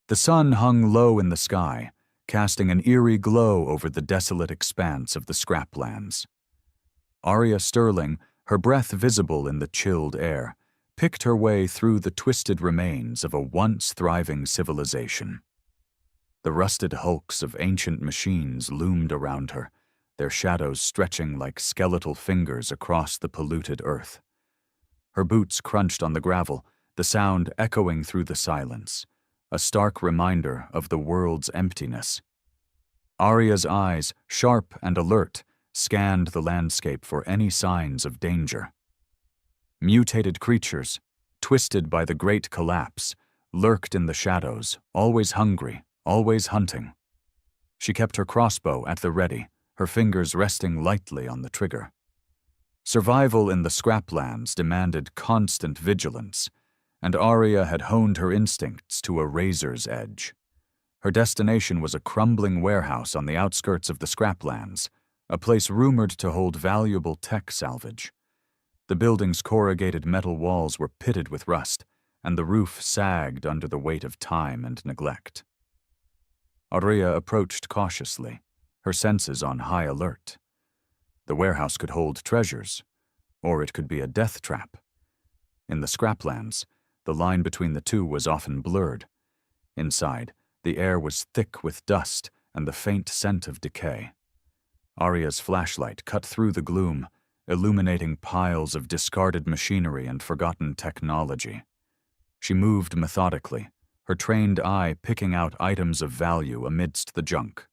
The sun hung low in the sky, casting an eerie glow over the desolate expanse of the scraplands. Arya Sterling, her breath visible in the chilled air, picked her way through the twisted remains of a once thriving civilization. The rusted hulks of ancient machines loomed around her, their shadows stretching like skeletal fingers across the polluted earth. Her boots crunched on the gravel, the sound echoing through the silence, a stark reminder of the world's emptiness. Arya's eyes, sharp and alert, scanned the landscape for any signs of danger. Mutated creatures, twisted by the great collapse, lurked in the shadows, always hungry, always hunting. She kept her crossbow at the ready, her fingers resting lightly on the trigger. Survival in the scraplands demanded constant vigilance, and Arya had honed her instincts to a razor's edge. Her destination was a crumbling warehouse on the outskirts of the scraplands, a place rumored to hold valuable tech salvage. The building's corrugated metal walls were pitted with rust, and the roof sagged under the weight of time and neglect. Arya approached cautiously, her senses on high alert. The warehouse could hold treasures, or it could be a death trap. In the scraplands, the line between the two was often blurred. Inside, the air was thick with dust and the faint scent of decay. Arya's flashlight cut through the gloom, illuminating piles of discarded machinery and forgotten technology. She moved methodically, her trained eye picking out items of value amidst the junk.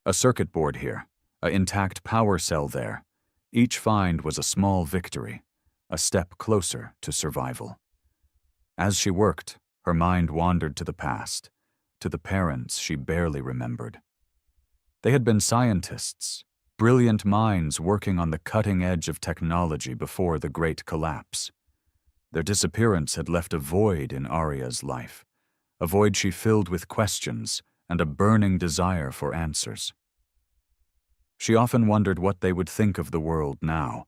A circuit board here, an intact power cell there. Each find was a small victory, a step closer to survival. As she worked, her mind wandered to the past, to the parents she barely remembered. They had been scientists, brilliant minds working on the cutting edge of technology before the Great Collapse. Their disappearance had left a void in Arya's life, a void she filled with questions and a burning desire for answers. She often wondered what they would think of the world now,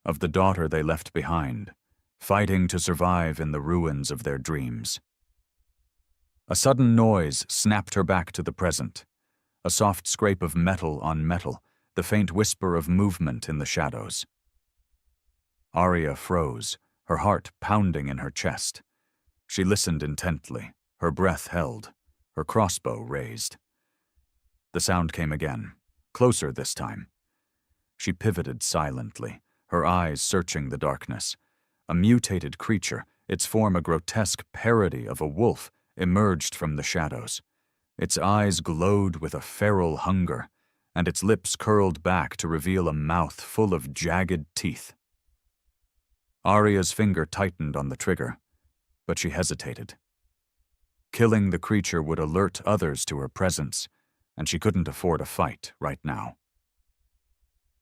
of the daughter they left behind, fighting to survive in the ruins of their dreams. A sudden noise snapped her back to the present, a soft scrape of metal on metal, the faint whisper of movement in the shadows. Arya froze, her heart pounding in her chest. She listened intently, her breath held, her crossbow raised. The sound came again, closer this time. She pivoted silently, her eyes searching the darkness. A mutated creature, its form a grotesque parody of a wolf, emerged from the shadows. Its eyes glowed with a feral hunger, and its lips curled back to reveal a mouth full of jagged teeth. Arya's finger tightened on the trigger, but she hesitated. Killing the creature would alert others to her presence, and she couldn't afford a fight right now.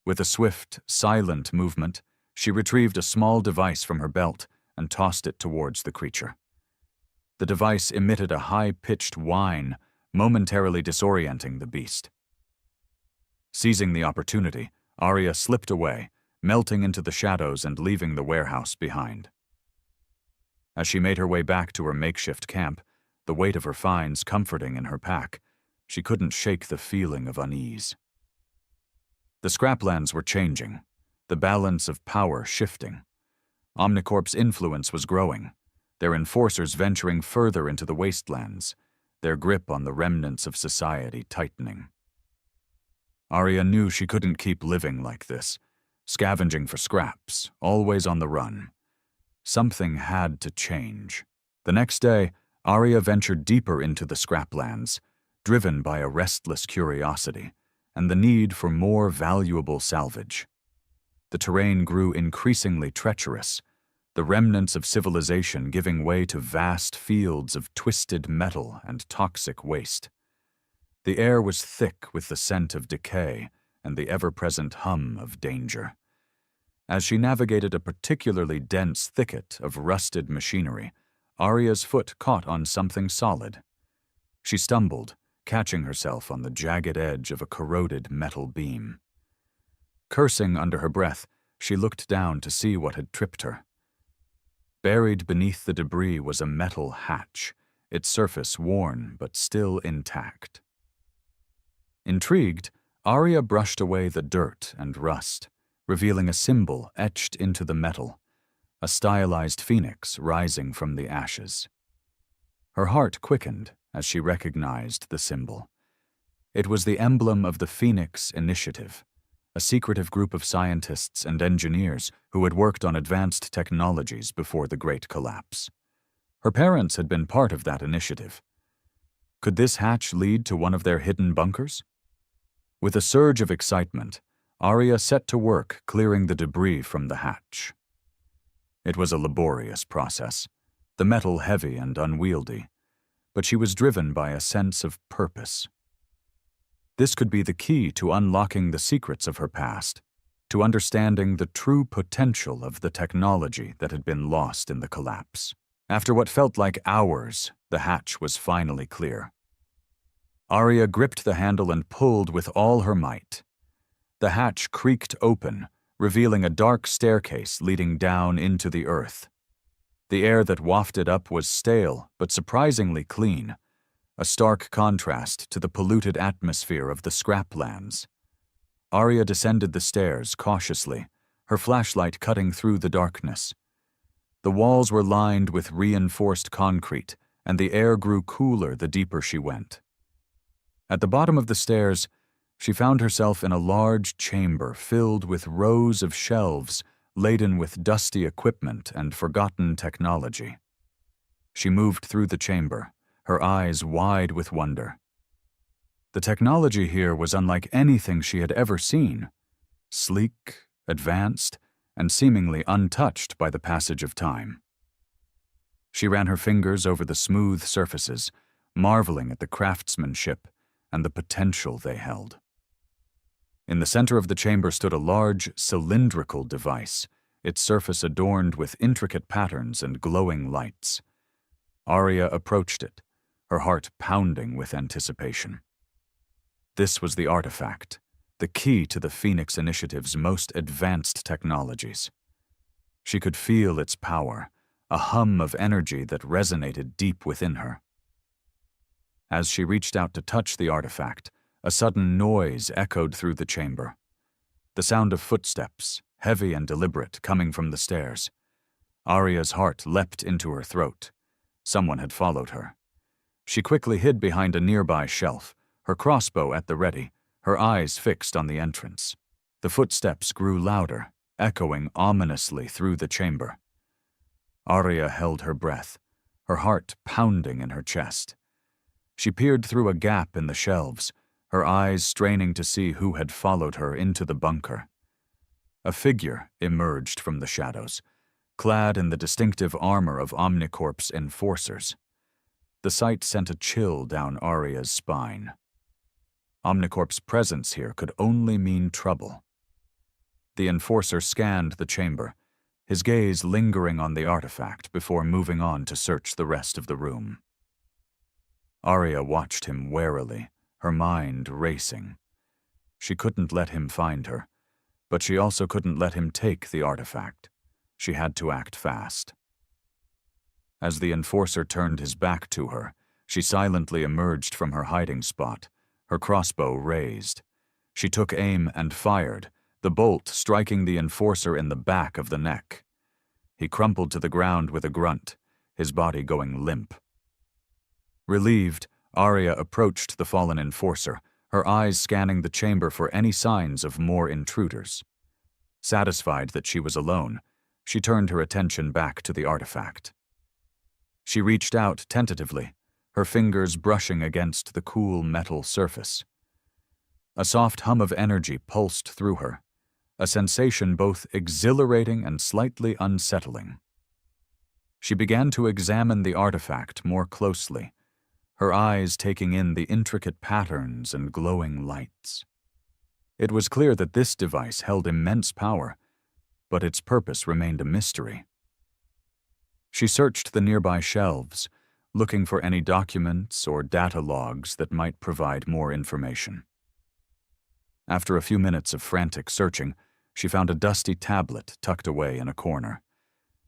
With a swift, silent movement, she retrieved a small device from her belt and tossed it towards the creature. The device emitted a high-pitched whine, momentarily disorienting the beast. Seizing the opportunity, Arya slipped away, melting into the shadows and leaving the warehouse behind. As she made her way back to her makeshift camp, the weight of her finds comforting in her pack, she couldn't shake the feeling of unease. The scraplands were changing, the balance of power shifting. Omnicorp's influence was growing, their enforcers venturing further into the wastelands, their grip on the remnants of society tightening. Arya knew she couldn't keep living like this, scavenging for scraps, always on the run. Something had to change. The next day, Arya ventured deeper into the scraplands, driven by a restless curiosity and the need for more valuable salvage. The terrain grew increasingly treacherous, the remnants of civilization giving way to vast fields of twisted metal and toxic waste. The air was thick with the scent of decay and the ever-present hum of danger. As she navigated a particularly dense thicket of rusted machinery, Arya's foot caught on something solid. She stumbled, catching herself on the jagged edge of a corroded metal beam. Cursing under her breath, she looked down to see what had tripped her. Buried beneath the debris was a metal hatch, its surface worn but still intact. Intrigued, Arya brushed away the dirt and rust, revealing a symbol etched into the metal, a stylized phoenix rising from the ashes. Her heart quickened as she recognized the symbol. It was the emblem of the Phoenix Initiative, a secretive group of scientists and engineers who had worked on advanced technologies before the Great Collapse. Her parents had been part of that initiative. Could this hatch lead to one of their hidden bunkers? With a surge of excitement, Arya set to work clearing the debris from the hatch. It was a laborious process, the metal heavy and unwieldy, but she was driven by a sense of purpose. This could be the key to unlocking the secrets of her past, to understanding the true potential of the technology that had been lost in the collapse. After what felt like hours, the hatch was finally clear. Arya gripped the handle and pulled with all her might. The hatch creaked open, revealing a dark staircase leading down into the earth. The air that wafted up was stale but surprisingly clean, a stark contrast to the polluted atmosphere of the scraplands. Arya descended the stairs cautiously, her flashlight cutting through the darkness. The walls were lined with reinforced concrete, and the air grew cooler the deeper she went. At the bottom of the stairs, she found herself in a large chamber filled with rows of shelves laden with dusty equipment and forgotten technology. She moved through the chamber, her eyes wide with wonder. The technology here was unlike anything she had ever seen, sleek, advanced, and seemingly untouched by the passage of time. She ran her fingers over the smooth surfaces, marveling at the craftsmanship and the potential they held. In the center of the chamber stood a large, cylindrical device, its surface adorned with intricate patterns and glowing lights. Arya approached it, her heart pounding with anticipation. This was the artifact, the key to the Phoenix Initiative's most advanced technologies. She could feel its power, a hum of energy that resonated deep within her. As she reached out to touch the artifact, a sudden noise echoed through the chamber. The sound of footsteps, heavy and deliberate, coming from the stairs. Arya's heart leapt into her throat. Someone had followed her. She quickly hid behind a nearby shelf, her crossbow at the ready, her eyes fixed on the entrance. The footsteps grew louder, echoing ominously through the chamber. Arya held her breath, her heart pounding in her chest. She peered through a gap in the shelves, her eyes straining to see who had followed her into the bunker. A figure emerged from the shadows, clad in the distinctive armor of Omnicorp's enforcers. The sight sent a chill down Arya's spine. Omnicorp's presence here could only mean trouble. The enforcer scanned the chamber, his gaze lingering on the artifact before moving on to search the rest of the room. Arya watched him warily, her mind racing. She couldn't let him find her, but she also couldn't let him take the artifact. She had to act fast. As the enforcer turned his back to her, she silently emerged from her hiding spot, her crossbow raised. She took aim and fired, the bolt striking the enforcer in the back of the neck. He crumpled to the ground with a grunt, his body going limp. Relieved, Arya approached the fallen enforcer, her eyes scanning the chamber for any signs of more intruders. Satisfied that she was alone, she turned her attention back to the artifact. She reached out tentatively, her fingers brushing against the cool metal surface. A soft hum of energy pulsed through her, a sensation both exhilarating and slightly unsettling. She began to examine the artifact more closely, her eyes taking in the intricate patterns and glowing lights. It was clear that this device held immense power, but its purpose remained a mystery. She searched the nearby shelves, looking for any documents or data logs that might provide more information. After a few minutes of frantic searching, she found a dusty tablet tucked away in a corner.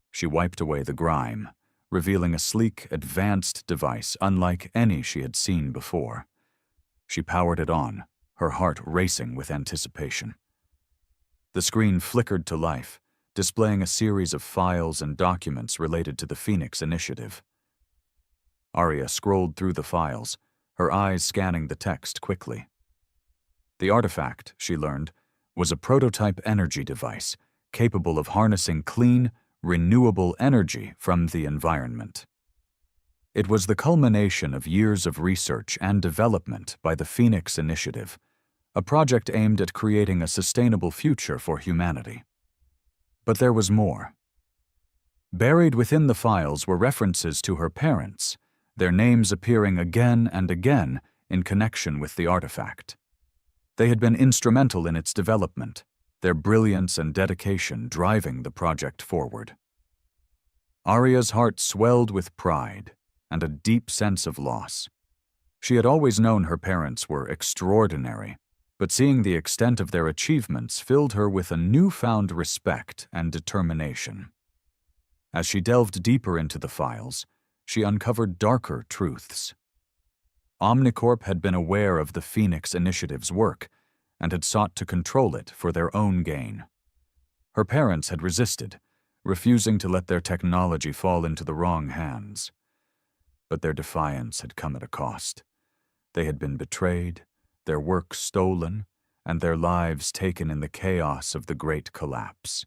She wiped away the grime, revealing a sleek, advanced device unlike any she had seen before. She powered it on, her heart racing with anticipation. The screen flickered to life, displaying a series of files and documents related to the Phoenix Initiative. Arya scrolled through the files, her eyes scanning the text quickly. The artifact, she learned, was a prototype energy device capable of harnessing clean, renewable energy from the environment. It was the culmination of years of research and development by the Phoenix Initiative, a project aimed at creating a sustainable future for humanity. But there was more. Buried within the files were references to her parents, their names appearing again and again in connection with the artifact. They had been instrumental in its development, their brilliance and dedication driving the project forward. Arya's heart swelled with pride and a deep sense of loss. She had always known her parents were extraordinary, but seeing the extent of their achievements filled her with a newfound respect and determination. As she delved deeper into the files, she uncovered darker truths. Omnicorp had been aware of the Phoenix Initiative's work and had sought to control it for their own gain. Her parents had resisted, refusing to let their technology fall into the wrong hands. But their defiance had come at a cost. They had been betrayed, their work stolen, and their lives taken in the chaos of the Great Collapse.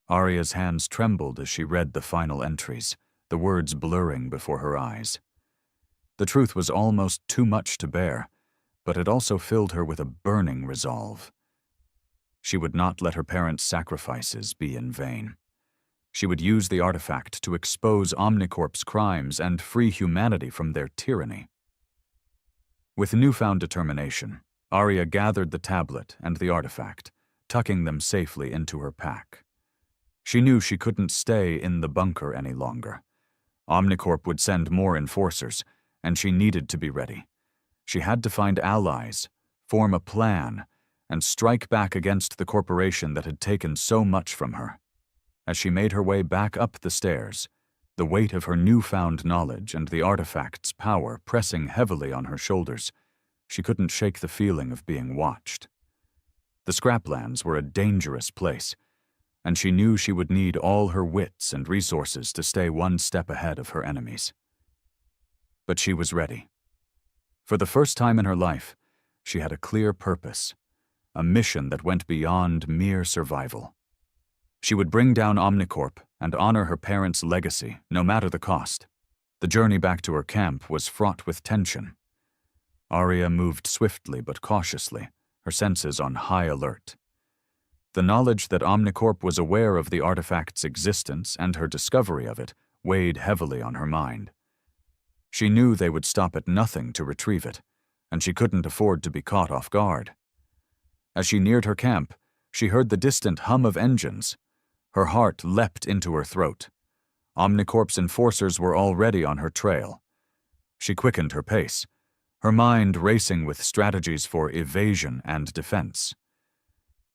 Arya's hands trembled as she read the final entries, the words blurring before her eyes. The truth was almost too much to bear, but it also filled her with a burning resolve. She would not let her parents' sacrifices be in vain. She would use the artifact to expose Omnicorp's crimes and free humanity from their tyranny. With newfound determination, Arya gathered the tablet and the artifact, tucking them safely into her pack. She knew she couldn't stay in the bunker any longer. Omnicorp would send more enforcers, and she needed to be ready. She had to find allies, form a plan, and strike back against the corporation that had taken so much from her. As she made her way back up the stairs, the weight of her newfound knowledge and the artifact's power pressing heavily on her shoulders, she couldn't shake the feeling of being watched. The scraplands were a dangerous place, and she knew she would need all her wits and resources to stay one step ahead of her enemies. But she was ready. For the first time in her life, she had a clear purpose, a mission that went beyond mere survival. She would bring down Omnicorp and honor her parents' legacy, no matter the cost. The journey back to her camp was fraught with tension. Arya moved swiftly but cautiously, her senses on high alert. The knowledge that Omnicorp was aware of the artifact's existence and her discovery of it weighed heavily on her mind. She knew they would stop at nothing to retrieve it, and she couldn't afford to be caught off guard. As she neared her camp, she heard the distant hum of engines. Her heart leapt into her throat. Omnicorp's enforcers were already on her trail. She quickened her pace, her mind racing with strategies for evasion and defense.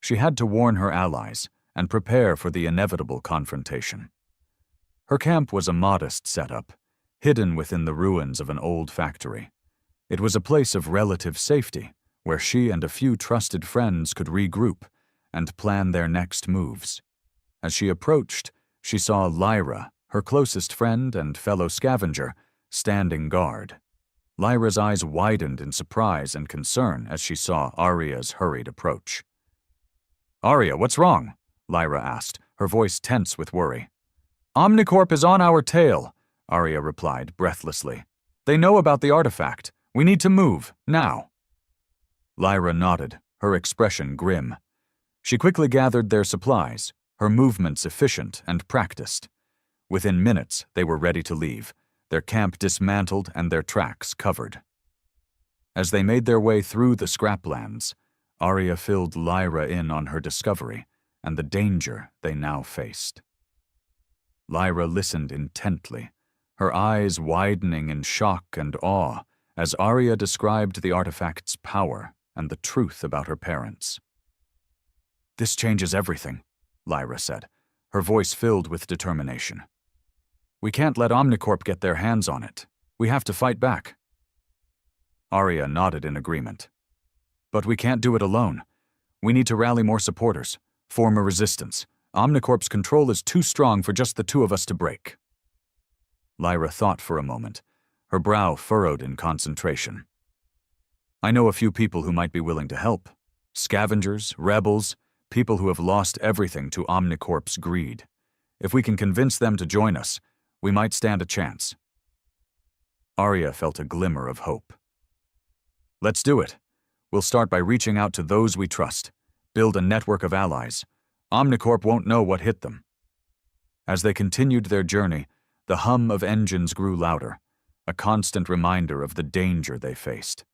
She had to warn her allies and prepare for the inevitable confrontation. Her camp was a modest setup, hidden within the ruins of an old factory. It was a place of relative safety, where she and a few trusted friends could regroup and plan their next moves. As she approached, she saw Lyra, her closest friend and fellow scavenger, standing guard. Lyra's eyes widened in surprise and concern as she saw Arya's hurried approach. "Arya, what's wrong?" Lyra asked, her voice tense with worry. "Omnicorp is on our tail," Arya replied breathlessly. "They know about the artifact. We need to move, now." Lyra nodded, her expression grim. She quickly gathered their supplies, her movements efficient and practiced. Within minutes, they were ready to leave, their camp dismantled and their tracks covered. As they made their way through the scraplands, Arya filled Lyra in on her discovery and the danger they now faced. Lyra listened intently, her eyes widening in shock and awe as Arya described the artifact's power and the truth about her parents. "This changes everything," Lyra said, her voice filled with determination. We can't let Omnicorp get their hands on it. We have to fight back. Arya nodded in agreement. But we can't do it alone. We need to rally more supporters, form a resistance. Omnicorp's control is too strong for just the two of us to break. Lyra thought for a moment, her brow furrowed in concentration. I know a few people who might be willing to help. Scavengers, rebels, people who have lost everything to Omnicorp's greed. If we can convince them to join us, we might stand a chance. Arya felt a glimmer of hope. Let's do it. We'll start by reaching out to those we trust, build a network of allies. Omnicorp won't know what hit them. As they continued their journey, the hum of engines grew louder, a constant reminder of the danger they faced.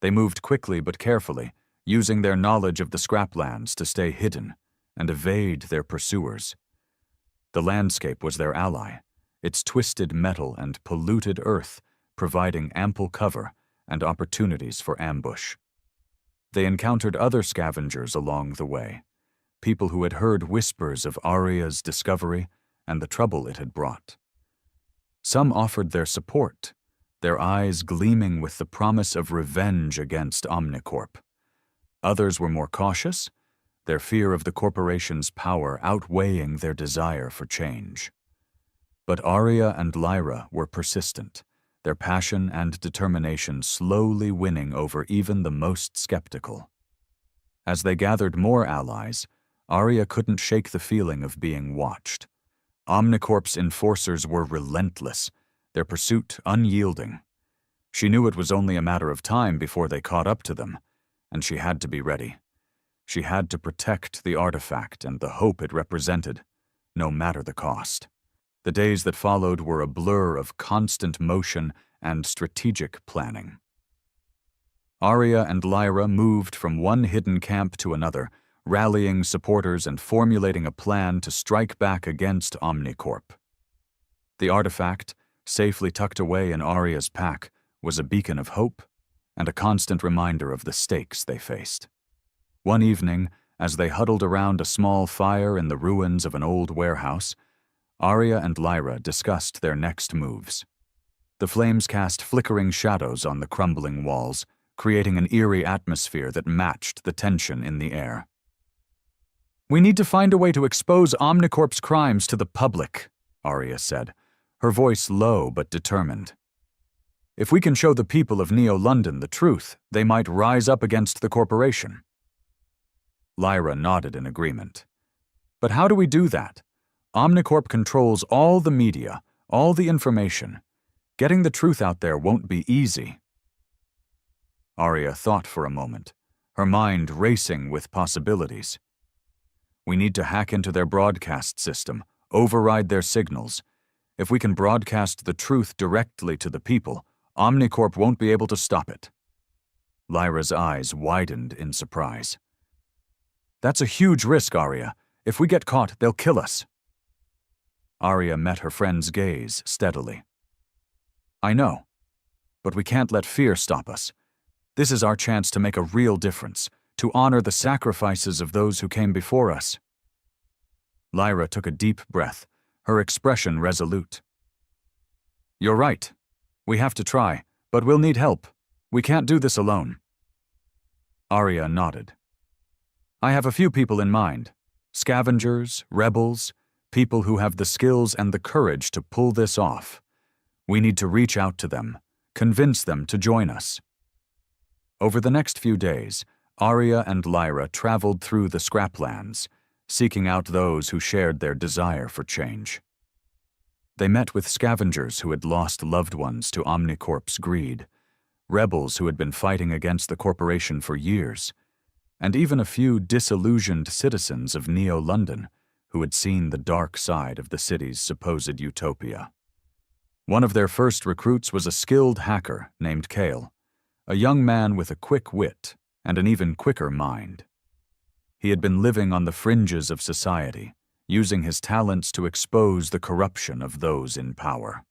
They moved quickly but carefully, using their knowledge of the scraplands to stay hidden and evade their pursuers. The landscape was their ally, its twisted metal and polluted earth providing ample cover and opportunities for ambush. They encountered other scavengers along the way, people who had heard whispers of Arya's discovery and the trouble it had brought. Some offered their support, their eyes gleaming with the promise of revenge against Omnicorp. Others were more cautious, their fear of the corporation's power outweighing their desire for change. But Arya and Lyra were persistent, their passion and determination slowly winning over even the most skeptical. As they gathered more allies, Arya couldn't shake the feeling of being watched. Omnicorp's enforcers were relentless, their pursuit unyielding. She knew it was only a matter of time before they caught up to them, and she had to be ready. She had to protect the artifact and the hope it represented, no matter the cost. The days that followed were a blur of constant motion and strategic planning. Arya and Lyra moved from one hidden camp to another, rallying supporters and formulating a plan to strike back against Omnicorp. The artifact, safely tucked away in Arya's pack, was a beacon of hope and a constant reminder of the stakes they faced. One evening, as they huddled around a small fire in the ruins of an old warehouse, Arya and Lyra discussed their next moves. The flames cast flickering shadows on the crumbling walls, creating an eerie atmosphere that matched the tension in the air. We need to find a way to expose Omnicorp's crimes to the public, Arya said, her voice low but determined. If we can show the people of Neo-London the truth, they might rise up against the corporation. Lyra nodded in agreement. But how do we do that? Omnicorp controls all the media, all the information. Getting the truth out there won't be easy. Arya thought for a moment, her mind racing with possibilities. We need to hack into their broadcast system, override their signals. If we can broadcast the truth directly to the people, Omnicorp won't be able to stop it. Lyra's eyes widened in surprise. That's a huge risk, Arya. If we get caught, they'll kill us. Arya met her friend's gaze steadily. I know, but we can't let fear stop us. This is our chance to make a real difference, to honor the sacrifices of those who came before us. Lyra took a deep breath, her expression resolute. You're right. We have to try, but we'll need help. We can't do this alone. Arya nodded. I have a few people in mind. Scavengers, rebels, people who have the skills and the courage to pull this off. We need to reach out to them, convince them to join us. Over the next few days, Arya and Lyra traveled through the scraplands, seeking out those who shared their desire for change. They met with scavengers who had lost loved ones to Omnicorp's greed, rebels who had been fighting against the corporation for years, and even a few disillusioned citizens of Neo-London who had seen the dark side of the city's supposed utopia. One of their first recruits was a skilled hacker named Kale, a young man with a quick wit and an even quicker mind. He had been living on the fringes of society, using his talents to expose the corruption of those in power.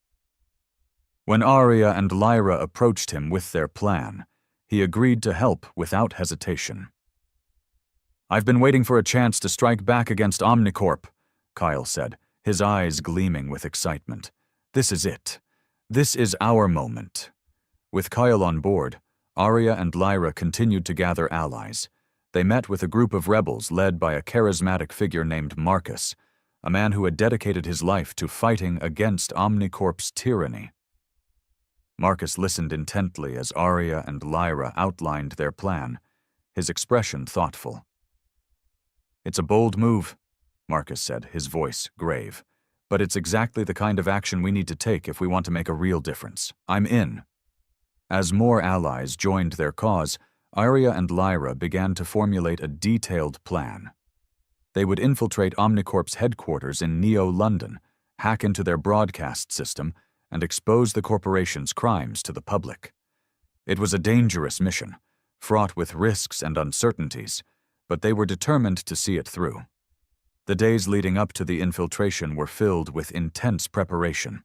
When Arya and Lyra approached him with their plan, he agreed to help without hesitation. I've been waiting for a chance to strike back against Omnicorp, Kyle said, his eyes gleaming with excitement. This is it. This is our moment. With Kyle on board, Arya and Lyra continued to gather allies. They met with a group of rebels led by a charismatic figure named Marcus, a man who had dedicated his life to fighting against Omnicorp's tyranny. Marcus listened intently as Arya and Lyra outlined their plan, his expression thoughtful. "It's a bold move," Marcus said, his voice grave. "But it's exactly the kind of action we need to take if we want to make a real difference. I'm in." As more allies joined their cause, Arya and Lyra began to formulate a detailed plan. They would infiltrate Omnicorp's headquarters in Neo-London, hack into their broadcast system, and expose the corporation's crimes to the public. It was a dangerous mission, fraught with risks and uncertainties, but they were determined to see it through. The days leading up to the infiltration were filled with intense preparation.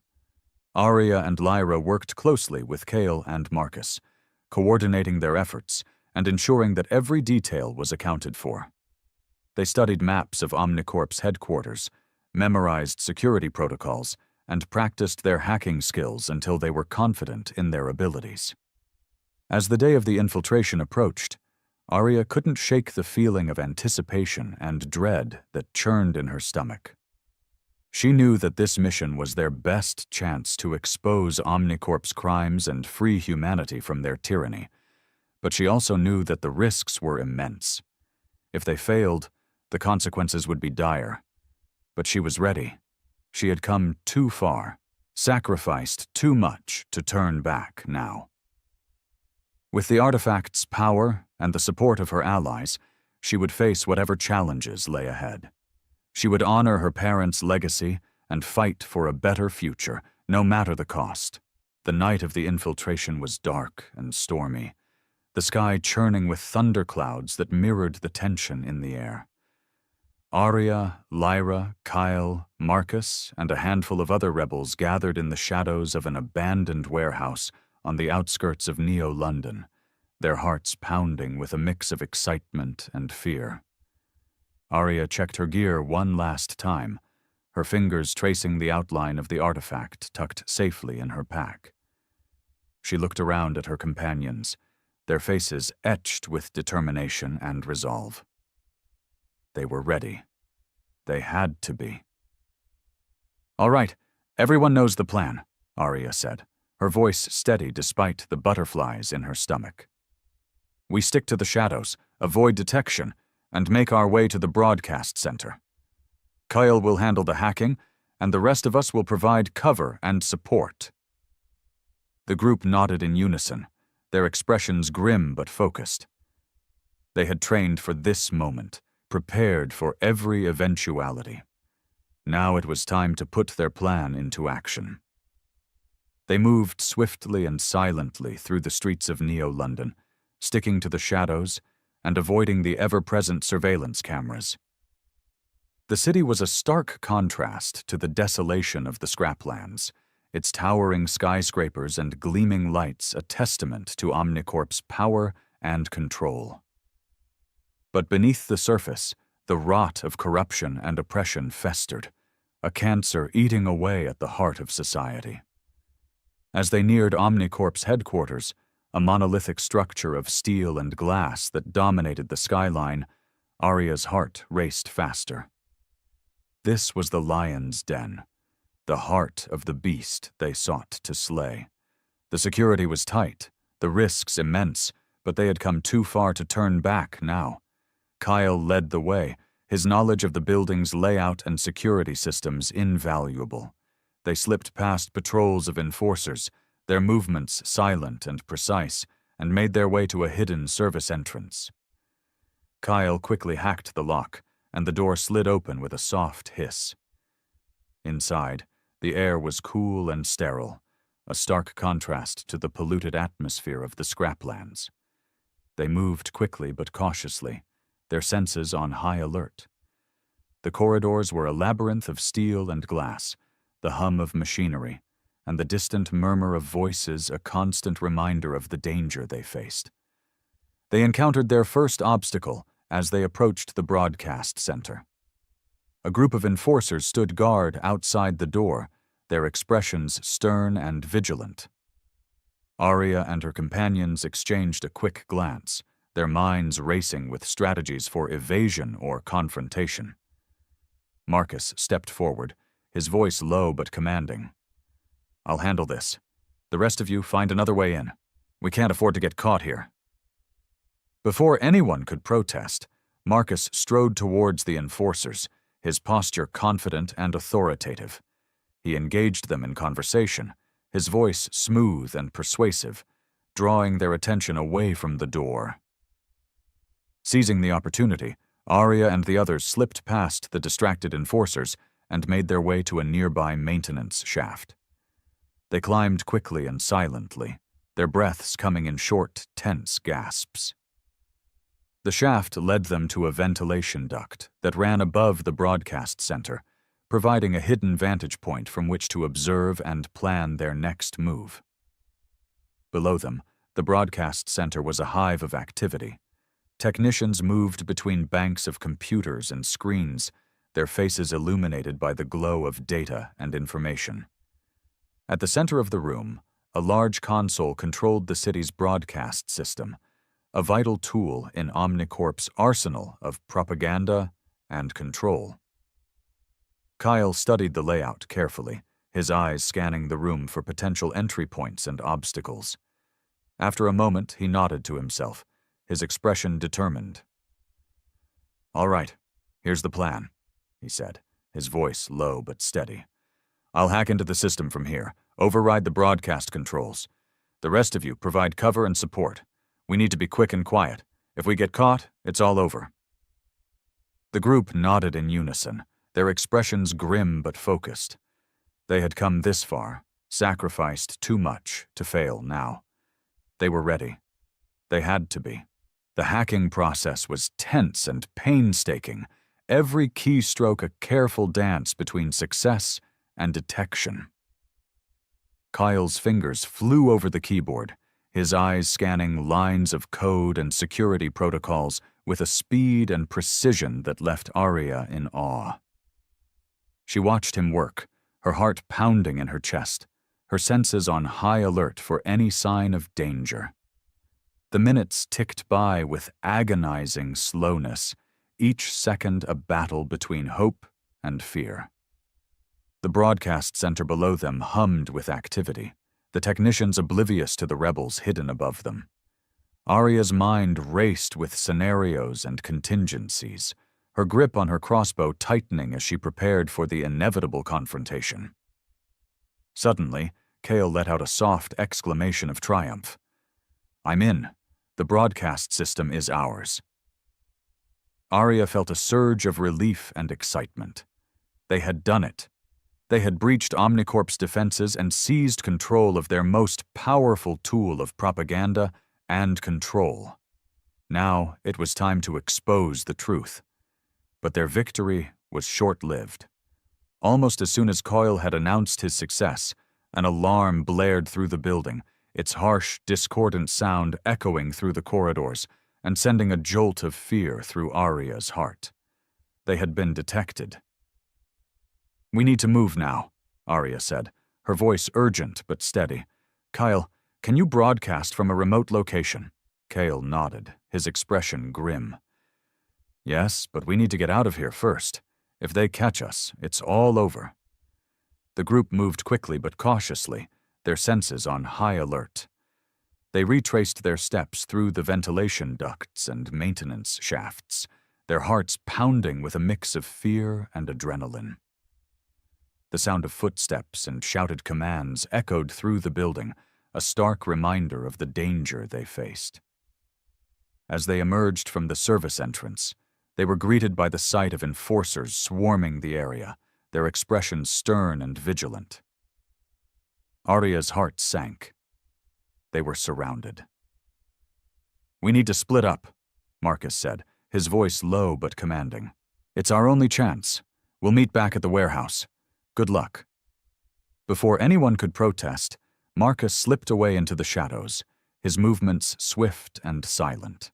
Arya and Lyra worked closely with Kale and Marcus, coordinating their efforts and ensuring that every detail was accounted for. They studied maps of Omnicorp's headquarters, memorized security protocols, and practiced their hacking skills until they were confident in their abilities. As the day of the infiltration approached, Arya couldn't shake the feeling of anticipation and dread that churned in her stomach. She knew that this mission was their best chance to expose Omnicorp's crimes and free humanity from their tyranny, but she also knew that the risks were immense. If they failed, the consequences would be dire. But she was ready. She had come too far, sacrificed too much to turn back now. With the artifact's power and the support of her allies, she would face whatever challenges lay ahead. She would honor her parents' legacy and fight for a better future, no matter the cost. The night of the infiltration was dark and stormy, the sky churning with thunderclouds that mirrored the tension in the air. Arya, Lyra, Kyle, Marcus, and a handful of other rebels gathered in the shadows of an abandoned warehouse on the outskirts of Neo-London, their hearts pounding with a mix of excitement and fear. Arya checked her gear one last time, her fingers tracing the outline of the artifact tucked safely in her pack. She looked around at her companions, their faces etched with determination and resolve. They were ready. They had to be. "All right, everyone knows the plan," Arya said, her voice steady despite the butterflies in her stomach. "We stick to the shadows, avoid detection, and make our way to the broadcast center. Kyle will handle the hacking, and the rest of us will provide cover and support." The group nodded in unison, their expressions grim but focused. They had trained for this moment, prepared for every eventuality. Now it was time to put their plan into action. They moved swiftly and silently through the streets of Neo-London, sticking to the shadows and avoiding the ever-present surveillance cameras. The city was a stark contrast to the desolation of the scraplands, its towering skyscrapers and gleaming lights a testament to Omnicorp's power and control. But beneath the surface, the rot of corruption and oppression festered, a cancer eating away at the heart of society. As they neared Omnicorp's headquarters, a monolithic structure of steel and glass that dominated the skyline, Arya's heart raced faster. This was the lion's den, the heart of the beast they sought to slay. The security was tight, the risks immense, but they had come too far to turn back now. Kyle led the way, his knowledge of the building's layout and security systems invaluable. They slipped past patrols of enforcers, their movements silent and precise, and made their way to a hidden service entrance. Kyle quickly hacked the lock, and the door slid open with a soft hiss. Inside, the air was cool and sterile, a stark contrast to the polluted atmosphere of the scraplands. They moved quickly but cautiously, their senses on high alert. The corridors were a labyrinth of steel and glass, the hum of machinery, and the distant murmur of voices a constant reminder of the danger they faced. They encountered their first obstacle as they approached the broadcast center. A group of enforcers stood guard outside the door, their expressions stern and vigilant. Arya and her companions exchanged a quick glance, their minds racing with strategies for evasion or confrontation. Marcus stepped forward, his voice low but commanding. "I'll handle this. The rest of you find another way in. We can't afford to get caught here." Before anyone could protest, Marcus strode towards the enforcers, his posture confident and authoritative. He engaged them in conversation, his voice smooth and persuasive, drawing their attention away from the door. Seizing the opportunity, Arya and the others slipped past the distracted enforcers and made their way to a nearby maintenance shaft. They climbed quickly and silently, their breaths coming in short, tense gasps. The shaft led them to a ventilation duct that ran above the broadcast center, providing a hidden vantage point from which to observe and plan their next move. Below them, the broadcast center was a hive of activity. Technicians moved between banks of computers and screens, their faces illuminated by the glow of data and information. At the center of the room, a large console controlled the city's broadcast system, a vital tool in Omnicorp's arsenal of propaganda and control. Kyle studied the layout carefully, his eyes scanning the room for potential entry points and obstacles. After a moment, he nodded to himself, his expression determined. "All right, here's the plan," he said, his voice low but steady. "I'll hack into the system from here, override the broadcast controls. The rest of you provide cover and support. We need to be quick and quiet. If we get caught, it's all over." The group nodded in unison, their expressions grim but focused. They had come this far, sacrificed too much to fail now. They were ready. They had to be. The hacking process was tense and painstaking, every keystroke a careful dance between success and detection. Kyle's fingers flew over the keyboard, his eyes scanning lines of code and security protocols with a speed and precision that left Arya in awe. She watched him work, her heart pounding in her chest, her senses on high alert for any sign of danger. The minutes ticked by with agonizing slowness, each second a battle between hope and fear. The broadcast center below them hummed with activity, the technicians oblivious to the rebels hidden above them. Arya's mind raced with scenarios and contingencies, her grip on her crossbow tightening as she prepared for the inevitable confrontation. Suddenly, Kale let out a soft exclamation of triumph. "I'm in. The broadcast system is ours." Arya felt a surge of relief and excitement. They had done it. They had breached Omnicorp's defenses and seized control of their most powerful tool of propaganda and control. Now it was time to expose the truth. But their victory was short-lived. Almost as soon as Coyle had announced his success, an alarm blared through the building, its harsh, discordant sound echoing through the corridors and sending a jolt of fear through Arya's heart. They had been detected. "We need to move now," Arya said, her voice urgent but steady. "Kyle, can you broadcast from a remote location?" Kale nodded, his expression grim. "Yes, but we need to get out of here first. If they catch us, it's all over." The group moved quickly but cautiously, their senses on high alert. They retraced their steps through the ventilation ducts and maintenance shafts, their hearts pounding with a mix of fear and adrenaline. The sound of footsteps and shouted commands echoed through the building, a stark reminder of the danger they faced. As they emerged from the service entrance, they were greeted by the sight of enforcers swarming the area, their expressions stern and vigilant. Arya's heart sank. They were surrounded. "We need to split up," Marcus said, his voice low but commanding. "It's our only chance. We'll meet back at the warehouse. Good luck." Before anyone could protest, Marcus slipped away into the shadows, his movements swift and silent.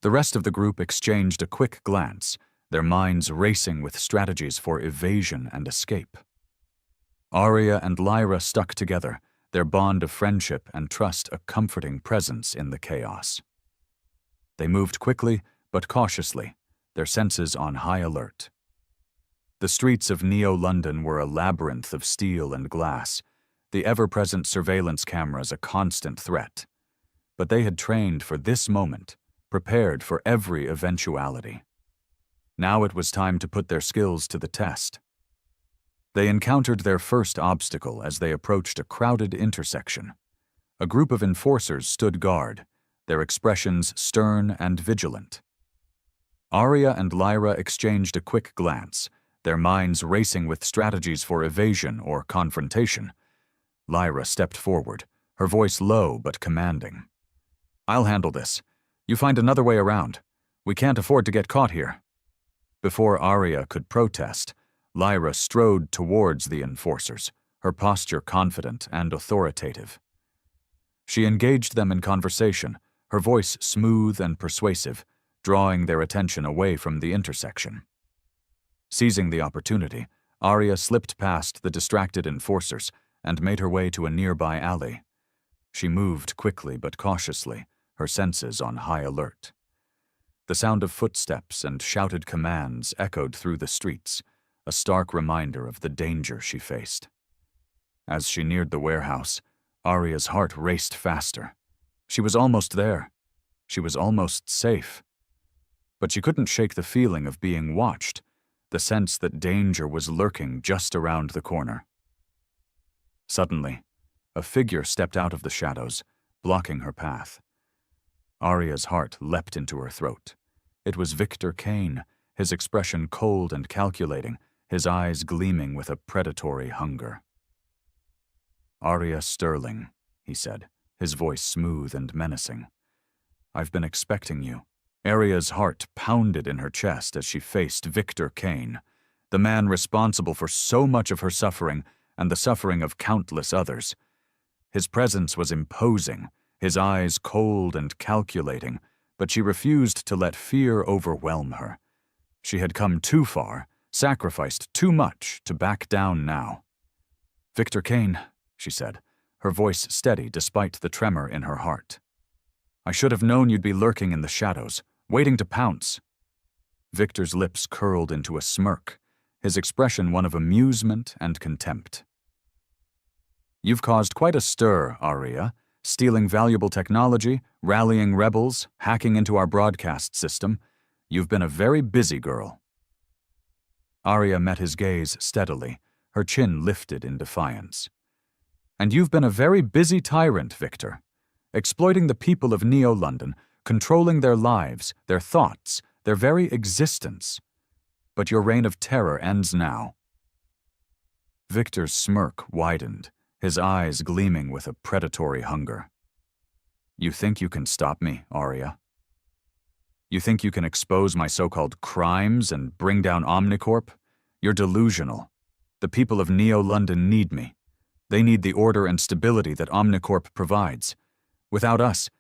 The rest of the group exchanged a quick glance, their minds racing with strategies for evasion and escape. Arya and Lyra stuck together, their bond of friendship and trust a comforting presence in the chaos. They moved quickly but cautiously, their senses on high alert. The streets of Neo-London were a labyrinth of steel and glass, the ever-present surveillance cameras a constant threat. But they had trained for this moment, prepared for every eventuality. Now it was time to put their skills to the test. They encountered their first obstacle as they approached a crowded intersection. A group of enforcers stood guard, their expressions stern and vigilant. Arya and Lyra exchanged a quick glance, their minds racing with strategies for evasion or confrontation. Lyra stepped forward, her voice low but commanding. "I'll handle this. You find another way around. We can't afford to get caught here." Before Arya could protest, Lyra strode towards the enforcers, her posture confident and authoritative. She engaged them in conversation, her voice smooth and persuasive, drawing their attention away from the intersection. Seizing the opportunity, Arya slipped past the distracted enforcers and made her way to a nearby alley. She moved quickly but cautiously, her senses on high alert. The sound of footsteps and shouted commands echoed through the streets, a stark reminder of the danger she faced. As she neared the warehouse, Arya's heart raced faster. She was almost there. She was almost safe. But she couldn't shake the feeling of being watched, the sense that danger was lurking just around the corner. Suddenly, a figure stepped out of the shadows, blocking her path. Arya's heart leapt into her throat. It was Victor Kane, his expression cold and calculating, his eyes gleaming with a predatory hunger. "Arya Sterling," he said, his voice smooth and menacing. "I've been expecting you." Arya's heart pounded in her chest as she faced Victor Kane, the man responsible for so much of her suffering and the suffering of countless others. His presence was imposing, his eyes cold and calculating, but she refused to let fear overwhelm her. She had come too far, sacrificed too much to back down now. "Victor Kane," she said, her voice steady despite the tremor in her heart. "I should have known you'd be lurking in the shadows, waiting to pounce." Victor's lips curled into a smirk, his expression one of amusement and contempt. "You've caused quite a stir, Arya, stealing valuable technology, rallying rebels, hacking into our broadcast system. You've been a very busy girl." Arya met his gaze steadily, her chin lifted in defiance. "And you've been a very busy tyrant, Victor, exploiting the people of Neo-London, controlling their lives, their thoughts, their very existence. But your reign of terror ends now." Victor's smirk widened, his eyes gleaming with a predatory hunger. "You think you can stop me, Arya? You think you can expose my so-called crimes and bring down Omnicorp? You're delusional. The people of Neo-London need me. They need the order and stability that Omnicorp provides. Without us,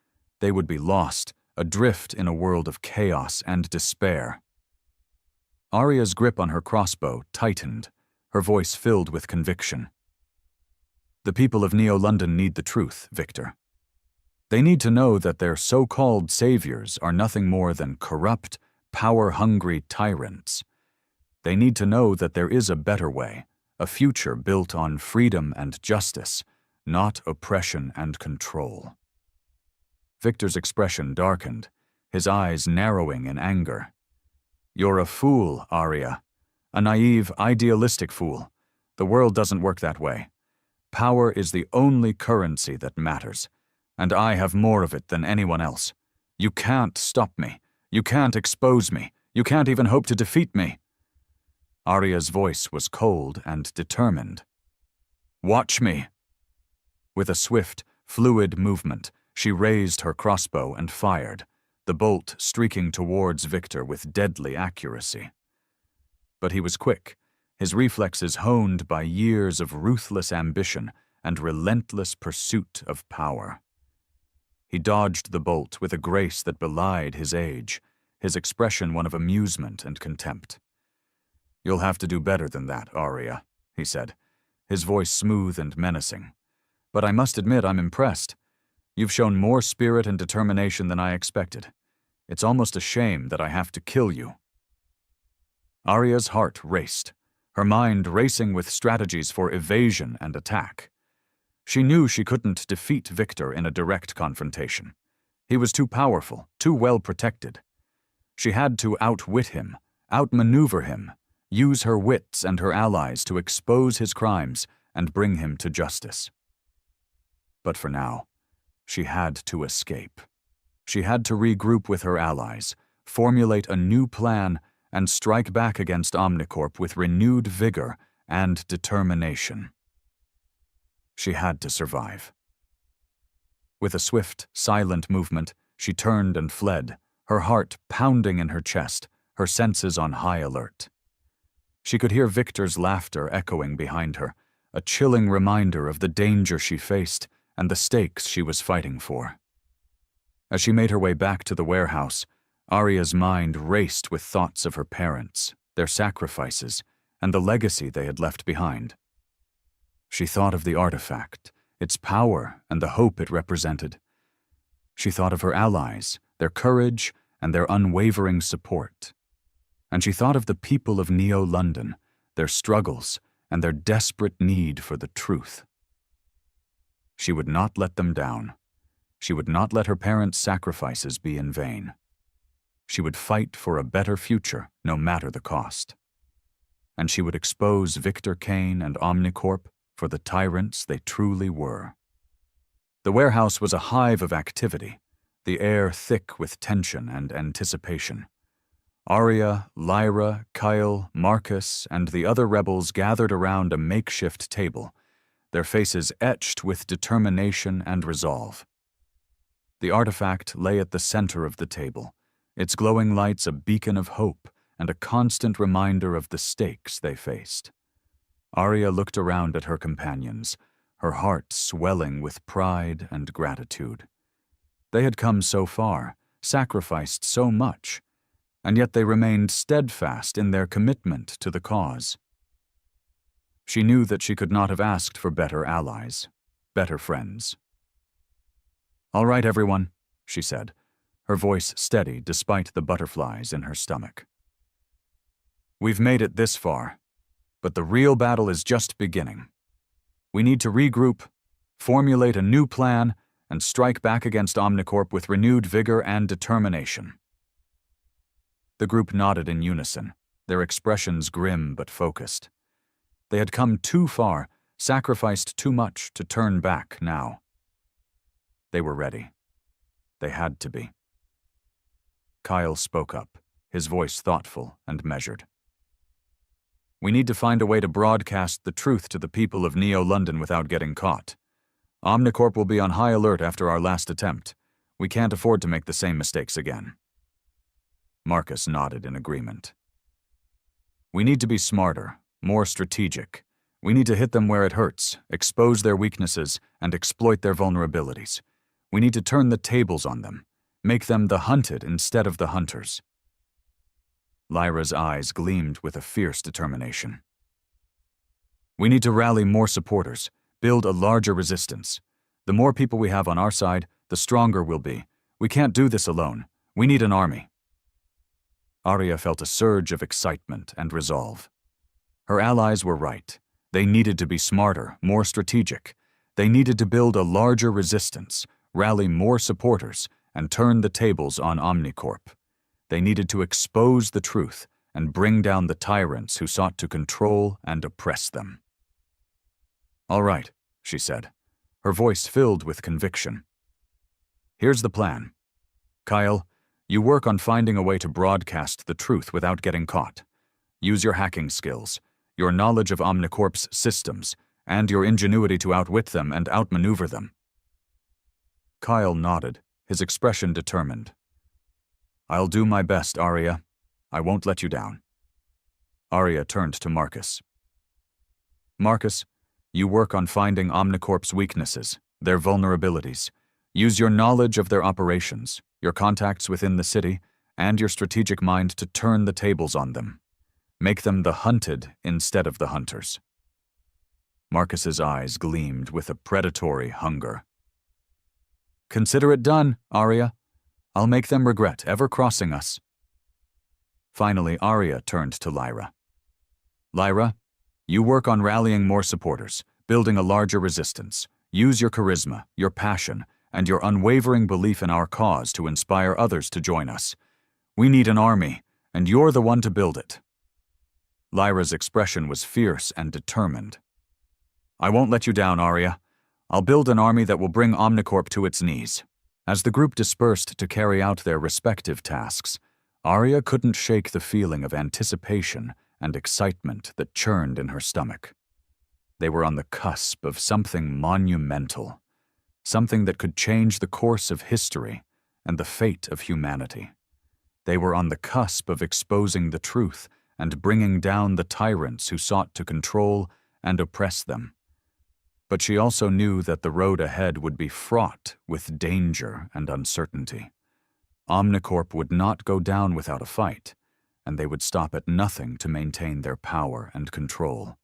they would be lost, adrift in a world of chaos and despair." Arya's grip on her crossbow tightened, her voice filled with conviction. "The people of Neo-London need the truth, Victor. They need to know that their so-called saviors are nothing more than corrupt, power-hungry tyrants. They need to know that there is a better way, a future built on freedom and justice, not oppression and control." Victor's expression darkened, his eyes narrowing in anger. "You're a fool, Arya. A naive, idealistic fool. The world doesn't work that way. Power is the only currency that matters, and I have more of it than anyone else. You can't stop me. You can't expose me. You can't even hope to defeat me." Arya's voice was cold and determined. "Watch me." With a swift, fluid movement, she raised her crossbow and fired, the bolt streaking towards Victor with deadly accuracy. But he was quick, his reflexes honed by years of ruthless ambition and relentless pursuit of power. He dodged the bolt with a grace that belied his age, his expression one of amusement and contempt. "You'll have to do better than that, Arya," he said, his voice smooth and menacing. "But I must admit I'm impressed. You've shown more spirit and determination than I expected. It's almost a shame that I have to kill you." Arya's heart raced, her mind racing with strategies for evasion and attack. She knew she couldn't defeat Victor in a direct confrontation. He was too powerful, too well protected. She had to outwit him, outmaneuver him, use her wits and her allies to expose his crimes and bring him to justice. But for now, she had to escape. She had to regroup with her allies, formulate a new plan, and strike back against Omnicorp with renewed vigor and determination. She had to survive. With a swift, silent movement, she turned and fled, her heart pounding in her chest, her senses on high alert. She could hear Victor's laughter echoing behind her, a chilling reminder of the danger she faced and the stakes she was fighting for. As she made her way back to the warehouse, Arya's mind raced with thoughts of her parents, their sacrifices, and the legacy they had left behind. She thought of the artifact, its power, and the hope it represented. She thought of her allies, their courage, and their unwavering support. And she thought of the people of Neo-London, their struggles, and their desperate need for the truth. She would not let them down. She would not let her parents' sacrifices be in vain. She would fight for a better future, no matter the cost. And she would expose Victor Kane and Omnicorp for the tyrants they truly were. The warehouse was a hive of activity, the air thick with tension and anticipation. Arya, Lyra, Kyle, Marcus, and the other rebels gathered around a makeshift table, their faces etched with determination and resolve. The artifact lay at the center of the table, its glowing lights a beacon of hope and a constant reminder of the stakes they faced. Arya looked around at her companions, her heart swelling with pride and gratitude. They had come so far, sacrificed so much, and yet they remained steadfast in their commitment to the cause. She knew that she could not have asked for better allies, better friends. "All right, everyone," she said, her voice steady despite the butterflies in her stomach. "We've made it this far, but the real battle is just beginning. We need to regroup, formulate a new plan, and strike back against Omnicorp with renewed vigor and determination." The group nodded in unison, their expressions grim but focused. They had come too far, sacrificed too much to turn back now. They were ready. They had to be. Kyle spoke up, his voice thoughtful and measured. "We need to find a way to broadcast the truth to the people of Neo-London without getting caught. Omnicorp will be on high alert after our last attempt. We can't afford to make the same mistakes again." Marcus nodded in agreement. "We need to be smarter, more strategic. We need to hit them where it hurts, expose their weaknesses, and exploit their vulnerabilities. We need to turn the tables on them, make them the hunted instead of the hunters." Lyra's eyes gleamed with a fierce determination. "We need to rally more supporters, build a larger resistance. The more people we have on our side, the stronger we'll be. We can't do this alone. We need an army." Arya felt a surge of excitement and resolve. Her allies were right. They needed to be smarter, more strategic. They needed to build a larger resistance, rally more supporters, and turn the tables on Omnicorp. They needed to expose the truth and bring down the tyrants who sought to control and oppress them. "All right," she said, her voice filled with conviction. "Here's the plan. Kyle, you work on finding a way to broadcast the truth without getting caught. Use your hacking skills, your knowledge of Omnicorp's systems, and your ingenuity to outwit them and outmaneuver them." Kyle nodded, his expression determined. "I'll do my best, Arya. I won't let you down." Arya turned to Marcus. "Marcus, you work on finding Omnicorp's weaknesses, their vulnerabilities. Use your knowledge of their operations, your contacts within the city, and your strategic mind to turn the tables on them. Make them the hunted instead of the hunters. Marcus's eyes gleamed with a predatory hunger. Consider it done, Arya. I'll make them regret ever crossing us. Finally, Arya turned to Lyra. Lyra, you work on rallying more supporters, building a larger resistance. Use your charisma, your passion, and your unwavering belief in our cause to inspire others to join us. We need an army, and you're the one to build it. Lyra's expression was fierce and determined. I won't let you down, Arya. I'll build an army that will bring Omnicorp to its knees. As the group dispersed to carry out their respective tasks, Arya couldn't shake the feeling of anticipation and excitement that churned in her stomach. They were on the cusp of something monumental, something that could change the course of history and the fate of humanity. They were on the cusp of exposing the truth and bringing down the tyrants who sought to control and oppress them. But she also knew that the road ahead would be fraught with danger and uncertainty. Omnicorp would not go down without a fight, and they would stop at nothing to maintain their power and control.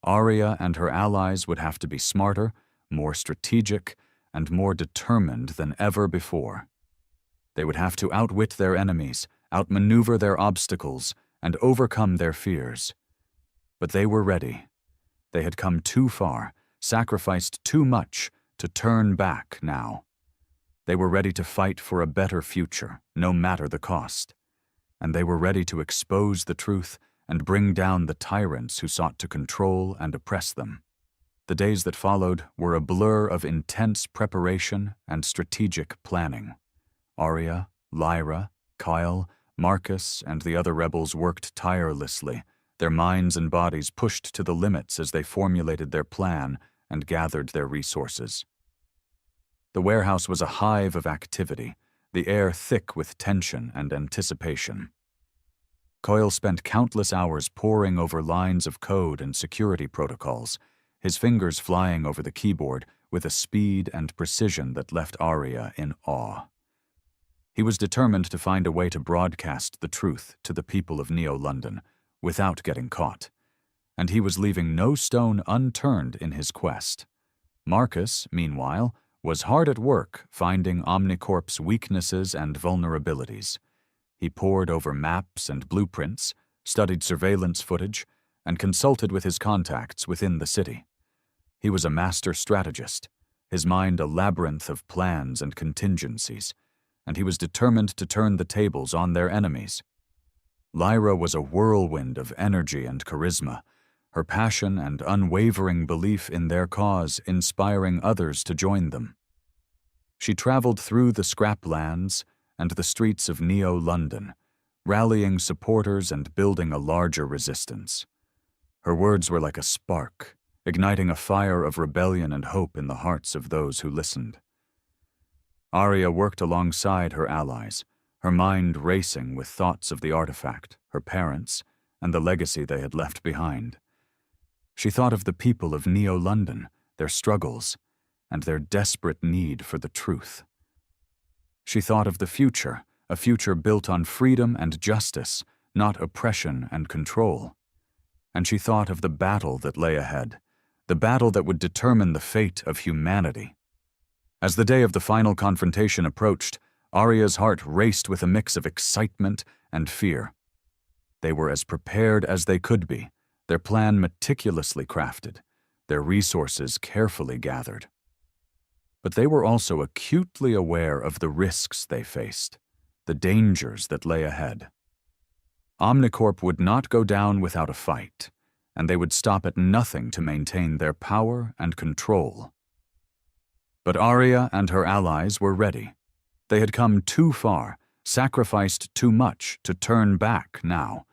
Arya and her allies would have to be smarter, more strategic, and more determined than ever before. They would have to outwit their enemies, outmaneuver their obstacles, and overcome their fears. But they were ready. They had come too far, sacrificed too much to turn back now. They were ready to fight for a better future, no matter the cost. And they were ready to expose the truth and bring down the tyrants who sought to control and oppress them. The days that followed were a blur of intense preparation and strategic planning. Arya, Lyra, Kyle, Marcus, and the other rebels worked tirelessly, their minds and bodies pushed to the limits as they formulated their plan and gathered their resources. The warehouse was a hive of activity, the air thick with tension and anticipation. Coyle spent countless hours poring over lines of code and security protocols, his fingers flying over the keyboard with a speed and precision that left Arya in awe. He was determined to find a way to broadcast the truth to the people of Neo-London without getting caught, and he was leaving no stone unturned in his quest. Marcus, meanwhile, was hard at work finding Omnicorp's weaknesses and vulnerabilities. He pored over maps and blueprints, studied surveillance footage, and consulted with his contacts within the city. He was a master strategist, his mind a labyrinth of plans and contingencies, and he was determined to turn the tables on their enemies. Lyra was a whirlwind of energy and charisma, her passion and unwavering belief in their cause inspiring others to join them. She traveled through the scraplands and the streets of Neo-London, rallying supporters and building a larger resistance. Her words were like a spark, igniting a fire of rebellion and hope in the hearts of those who listened. Arya worked alongside her allies, her mind racing with thoughts of the artifact, her parents, and the legacy they had left behind. She thought of the people of Neo-London, their struggles, and their desperate need for the truth. She thought of the future, a future built on freedom and justice, not oppression and control. And she thought of the battle that lay ahead, the battle that would determine the fate of humanity. As the day of the final confrontation approached, Arya's heart raced with a mix of excitement and fear. They were as prepared as they could be, their plan meticulously crafted, their resources carefully gathered. But they were also acutely aware of the risks they faced, the dangers that lay ahead. Omnicorp would not go down without a fight, and they would stop at nothing to maintain their power and control. But Arya and her allies were ready. They had come too far, sacrificed too much to turn back now.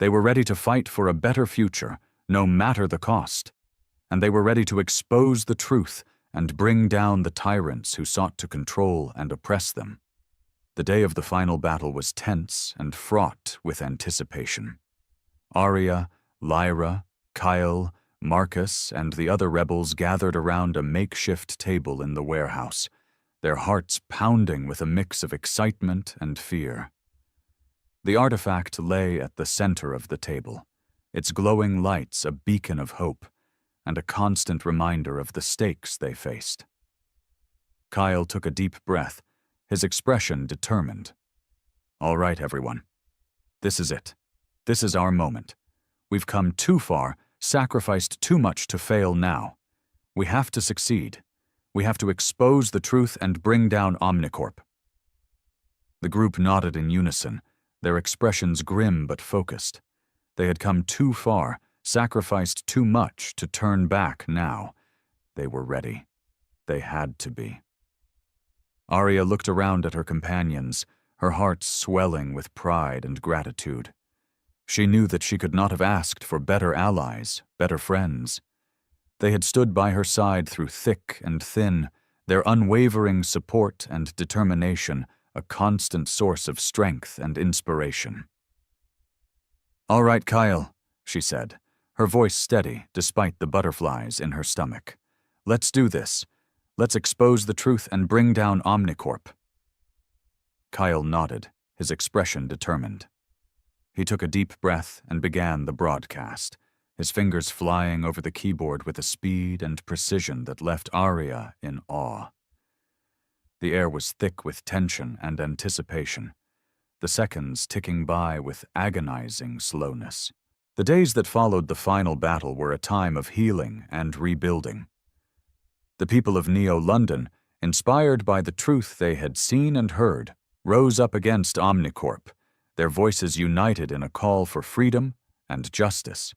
They were ready to fight for a better future, no matter the cost. And they were ready to expose the truth and bring down the tyrants who sought to control and oppress them. The day of the final battle was tense and fraught with anticipation. Arya, Lyra, Kyle, Marcus, and the other rebels gathered around a makeshift table in the warehouse, their hearts pounding with a mix of excitement and fear. The artifact lay at the center of the table, its glowing lights a beacon of hope and a constant reminder of the stakes they faced. Kyle took a deep breath, his expression determined. "All right, everyone. This is it. This is our moment. We've come too far, sacrificed too much to fail now. We have to succeed. We have to expose the truth and bring down Omnicorp." The group nodded in unison, their expressions grim but focused. They had come too far, sacrificed too much to turn back now. They were ready. They had to be. Arya looked around at her companions, her heart swelling with pride and gratitude. She knew that she could not have asked for better allies, better friends. They had stood by her side through thick and thin, their unwavering support and determination a constant source of strength and inspiration. "All right, Kyle," she said, her voice steady despite the butterflies in her stomach. "Let's do this. Let's expose the truth and bring down Omnicorp." Kyle nodded, his expression determined. He took a deep breath and began the broadcast, his fingers flying over the keyboard with a speed and precision that left Arya in awe. The air was thick with tension and anticipation, the seconds ticking by with agonizing slowness. The days that followed the final battle were a time of healing and rebuilding. The people of Neo-London, inspired by the truth they had seen and heard, rose up against Omnicorp, their voices united in a call for freedom and justice.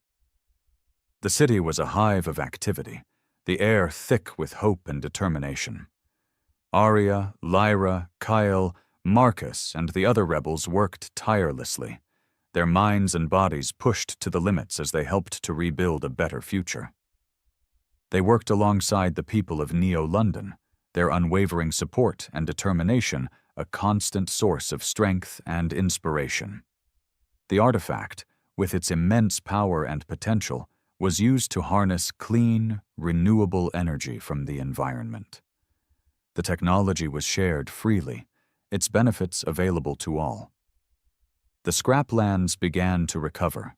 The city was a hive of activity, the air thick with hope and determination. Arya, Lyra, Kyle, Marcus, and the other rebels worked tirelessly, their minds and bodies pushed to the limits as they helped to rebuild a better future. They worked alongside the people of Neo-London, their unwavering support and determination a constant source of strength and inspiration. The artifact, with its immense power and potential, was used to harness clean, renewable energy from the environment. The technology was shared freely, its benefits available to all. The scraplands began to recover,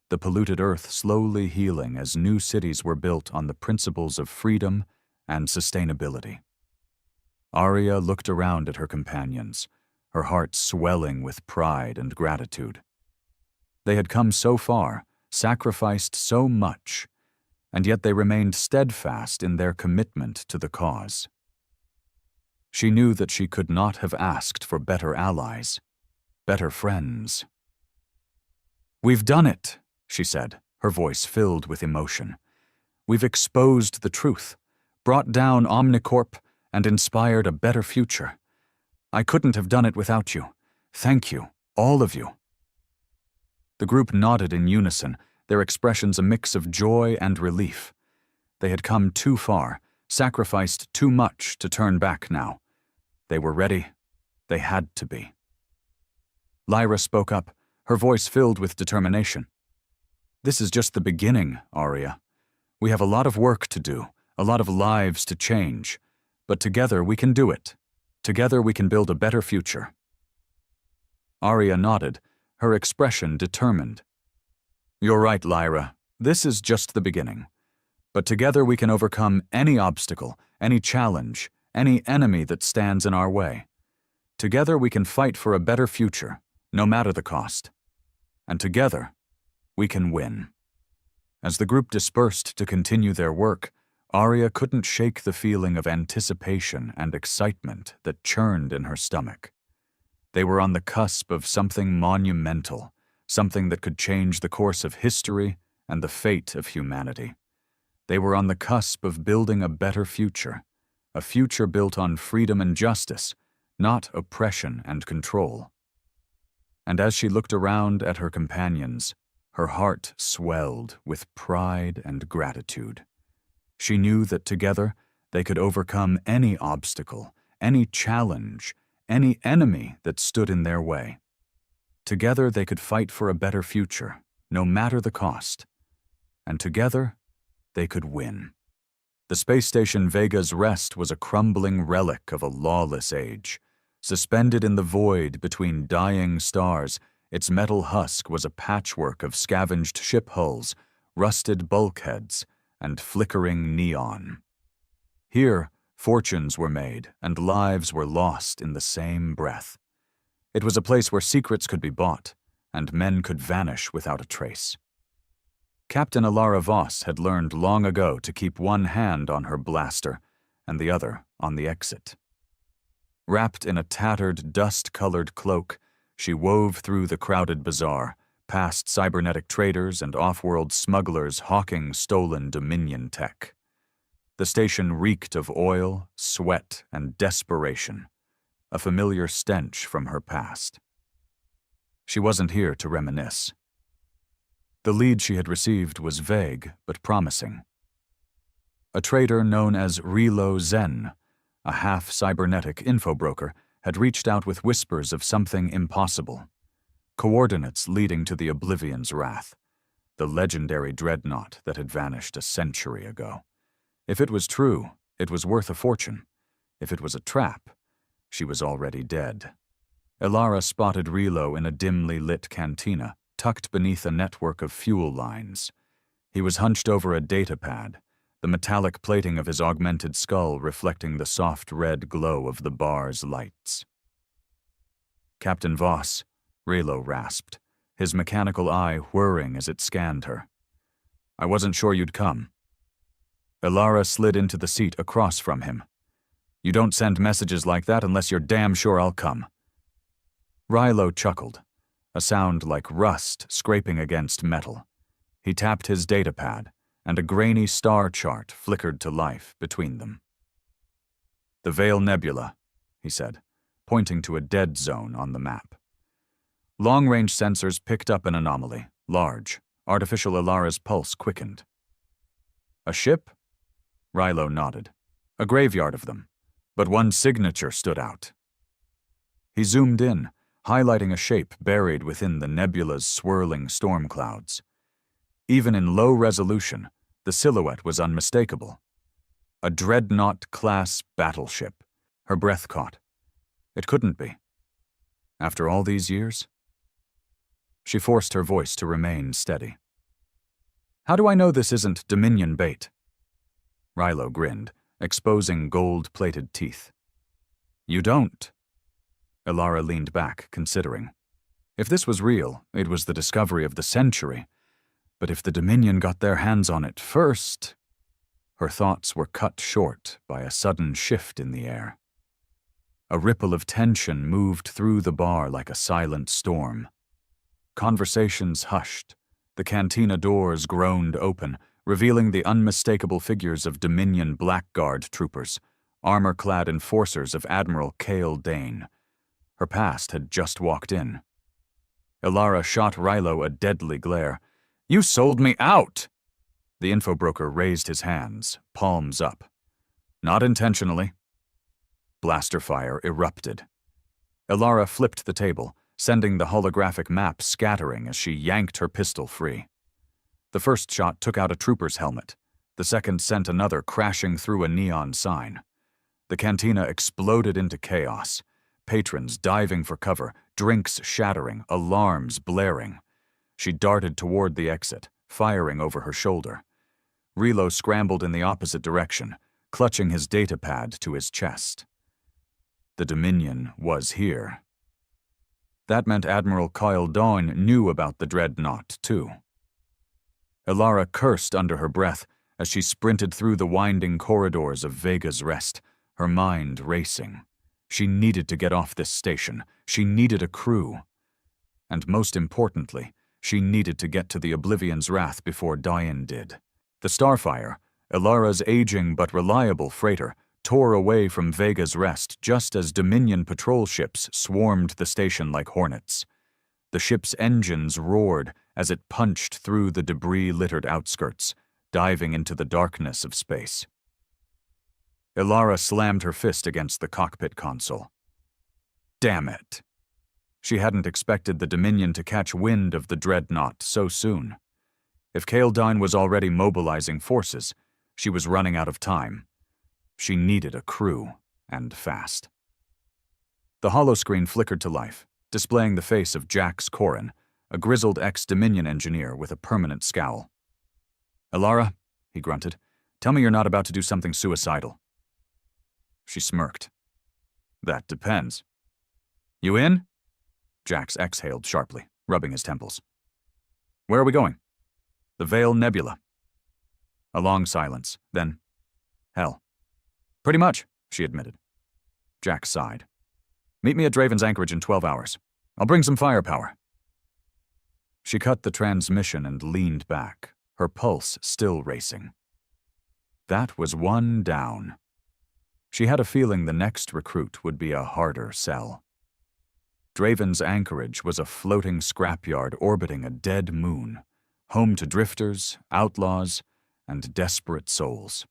the polluted earth slowly healing as new cities were built on the principles of freedom and sustainability. Arya looked around at her companions, her heart swelling with pride and gratitude. They had come so far, sacrificed so much, and yet they remained steadfast in their commitment to the cause. She knew that she could not have asked for better allies, better friends. "We've done it," she said, her voice filled with emotion. "We've exposed the truth, brought down Omnicorp, and inspired a better future. I couldn't have done it without you. Thank you, all of you." The group nodded in unison, their expressions a mix of joy and relief. They had come too far, sacrificed too much to turn back now. They were ready. They had to be. Lyra spoke up, her voice filled with determination. "This is just the beginning, Arya. We have a lot of work to do, a lot of lives to change, but together we can do it. Together we can build a better future." Arya nodded, her expression determined. "You're right, Lyra. This is just the beginning. But together we can overcome any obstacle, any challenge, any enemy that stands in our way. Together we can fight for a better future, no matter the cost. And together, we can win." As the group dispersed to continue their work, Arya couldn't shake the feeling of anticipation and excitement that churned in her stomach. They were on the cusp of something monumental, something that could change the course of history and the fate of humanity. They were on the cusp of building a better future, a future built on freedom and justice, not oppression and control. And as she looked around at her companions, her heart swelled with pride and gratitude. She knew that together they could overcome any obstacle, any challenge, any enemy that stood in their way. Together they could fight for a better future, no matter the cost. And together, they could win. The space station Vega's rest was a crumbling relic of a lawless age. Suspended in the void between dying stars, Its metal husk was a patchwork of scavenged ship hulls, rusted bulkheads, and flickering neon. Here, fortunes were made and lives were lost in the same breath. It was a place where secrets could be bought and men could vanish without a trace. Captain Alara Voss had learned long ago to keep one hand on her blaster and the other on the exit. Wrapped in a tattered, dust-colored cloak, she wove through the crowded bazaar, past cybernetic traders and off-world smugglers hawking stolen Dominion tech. The station reeked of oil, sweat, and desperation, a familiar stench from her past. She wasn't here to reminisce. The lead she had received was vague but promising. A trader known as Relo Zen, a half-cybernetic info broker, had reached out with whispers of something impossible. Coordinates leading to the Oblivion's wrath, the legendary dreadnought that had vanished a century ago. If it was true, it was worth a fortune. If it was a trap, she was already dead. Alara spotted Relo in a dimly lit cantina, tucked beneath a network of fuel lines. He was hunched over a data pad, the metallic plating of his augmented skull reflecting the soft red glow of the bar's lights. "Captain Voss," Relo rasped, his mechanical eye whirring as it scanned her. "I wasn't sure you'd come." Alara slid into the seat across from him. "You don't send messages like that unless you're damn sure I'll come." Relo chuckled, a sound like rust scraping against metal. He tapped his datapad, and a grainy star chart flickered to life between them. "The Vale Nebula," he said, pointing to a dead zone on the map. Long-range sensors picked up an anomaly, large. Artificial Alara's pulse quickened. "A ship?" Relo nodded. "A graveyard of them, but one signature stood out." He zoomed in, highlighting a shape buried within the nebula's swirling storm clouds. Even in low resolution, the silhouette was unmistakable. A dreadnought-class battleship. Her breath caught. It couldn't be. After all these years? She forced her voice to remain steady. "How do I know this isn't Dominion bait?" Relo grinned, exposing gold-plated teeth. "You don't." Alara leaned back, considering. If this was real, it was the discovery of the century. But if the Dominion got their hands on it first... Her thoughts were cut short by a sudden shift in the air. A ripple of tension moved through the bar like a silent storm. Conversations hushed. The cantina doors groaned open, revealing the unmistakable figures of Dominion Blackguard troopers, armor-clad enforcers of Admiral Cale Dane. Her past had just walked in. Alara shot Relo a deadly glare. "You sold me out!" The infobroker raised his hands, palms up. "Not intentionally." Blaster fire erupted. Alara flipped the table, sending the holographic map scattering as she yanked her pistol free. The first shot took out a trooper's helmet. The second sent another crashing through a neon sign. The cantina exploded into chaos. Patrons diving for cover, drinks shattering, alarms blaring. She darted toward the exit, firing over her shoulder. Relo scrambled in the opposite direction, clutching his datapad to his chest. The Dominion was here. That meant Admiral Cale Dane knew about the dreadnought, too. Alara cursed under her breath as she sprinted through the winding corridors of Vega's Rest, her mind racing. She needed to get off this station. She needed a crew. And most importantly, she needed to get to the Oblivion's wrath before Diane did. The Starfire, Alara's aging but reliable freighter, tore away from Vega's Rest just as Dominion patrol ships swarmed the station like hornets. The ship's engines roared as it punched through the debris-littered outskirts, diving into the darkness of space. Alara slammed her fist against the cockpit console. Damn it! She hadn't expected the Dominion to catch wind of the dreadnought so soon. If Cale Dane was already mobilizing forces, she was running out of time. She needed a crew, and fast. The holoscreen flickered to life, displaying the face of Jax Corrin, a grizzled ex-Dominion engineer with a permanent scowl. "Alara," he grunted, "tell me you're not about to do something suicidal." She smirked. "That depends." "You in?" Jax exhaled sharply, rubbing his temples. "Where are we going?" "The Veil Nebula." A long silence, then, "Hell." "Pretty much," she admitted. Jax sighed. "Meet me at Draven's anchorage in 12 hours. I'll bring some firepower." She cut the transmission and leaned back, her pulse still racing. That was one down. She had a feeling the next recruit would be a harder sell. Draven's anchorage was a floating scrapyard orbiting a dead moon, home to drifters, outlaws, and desperate souls.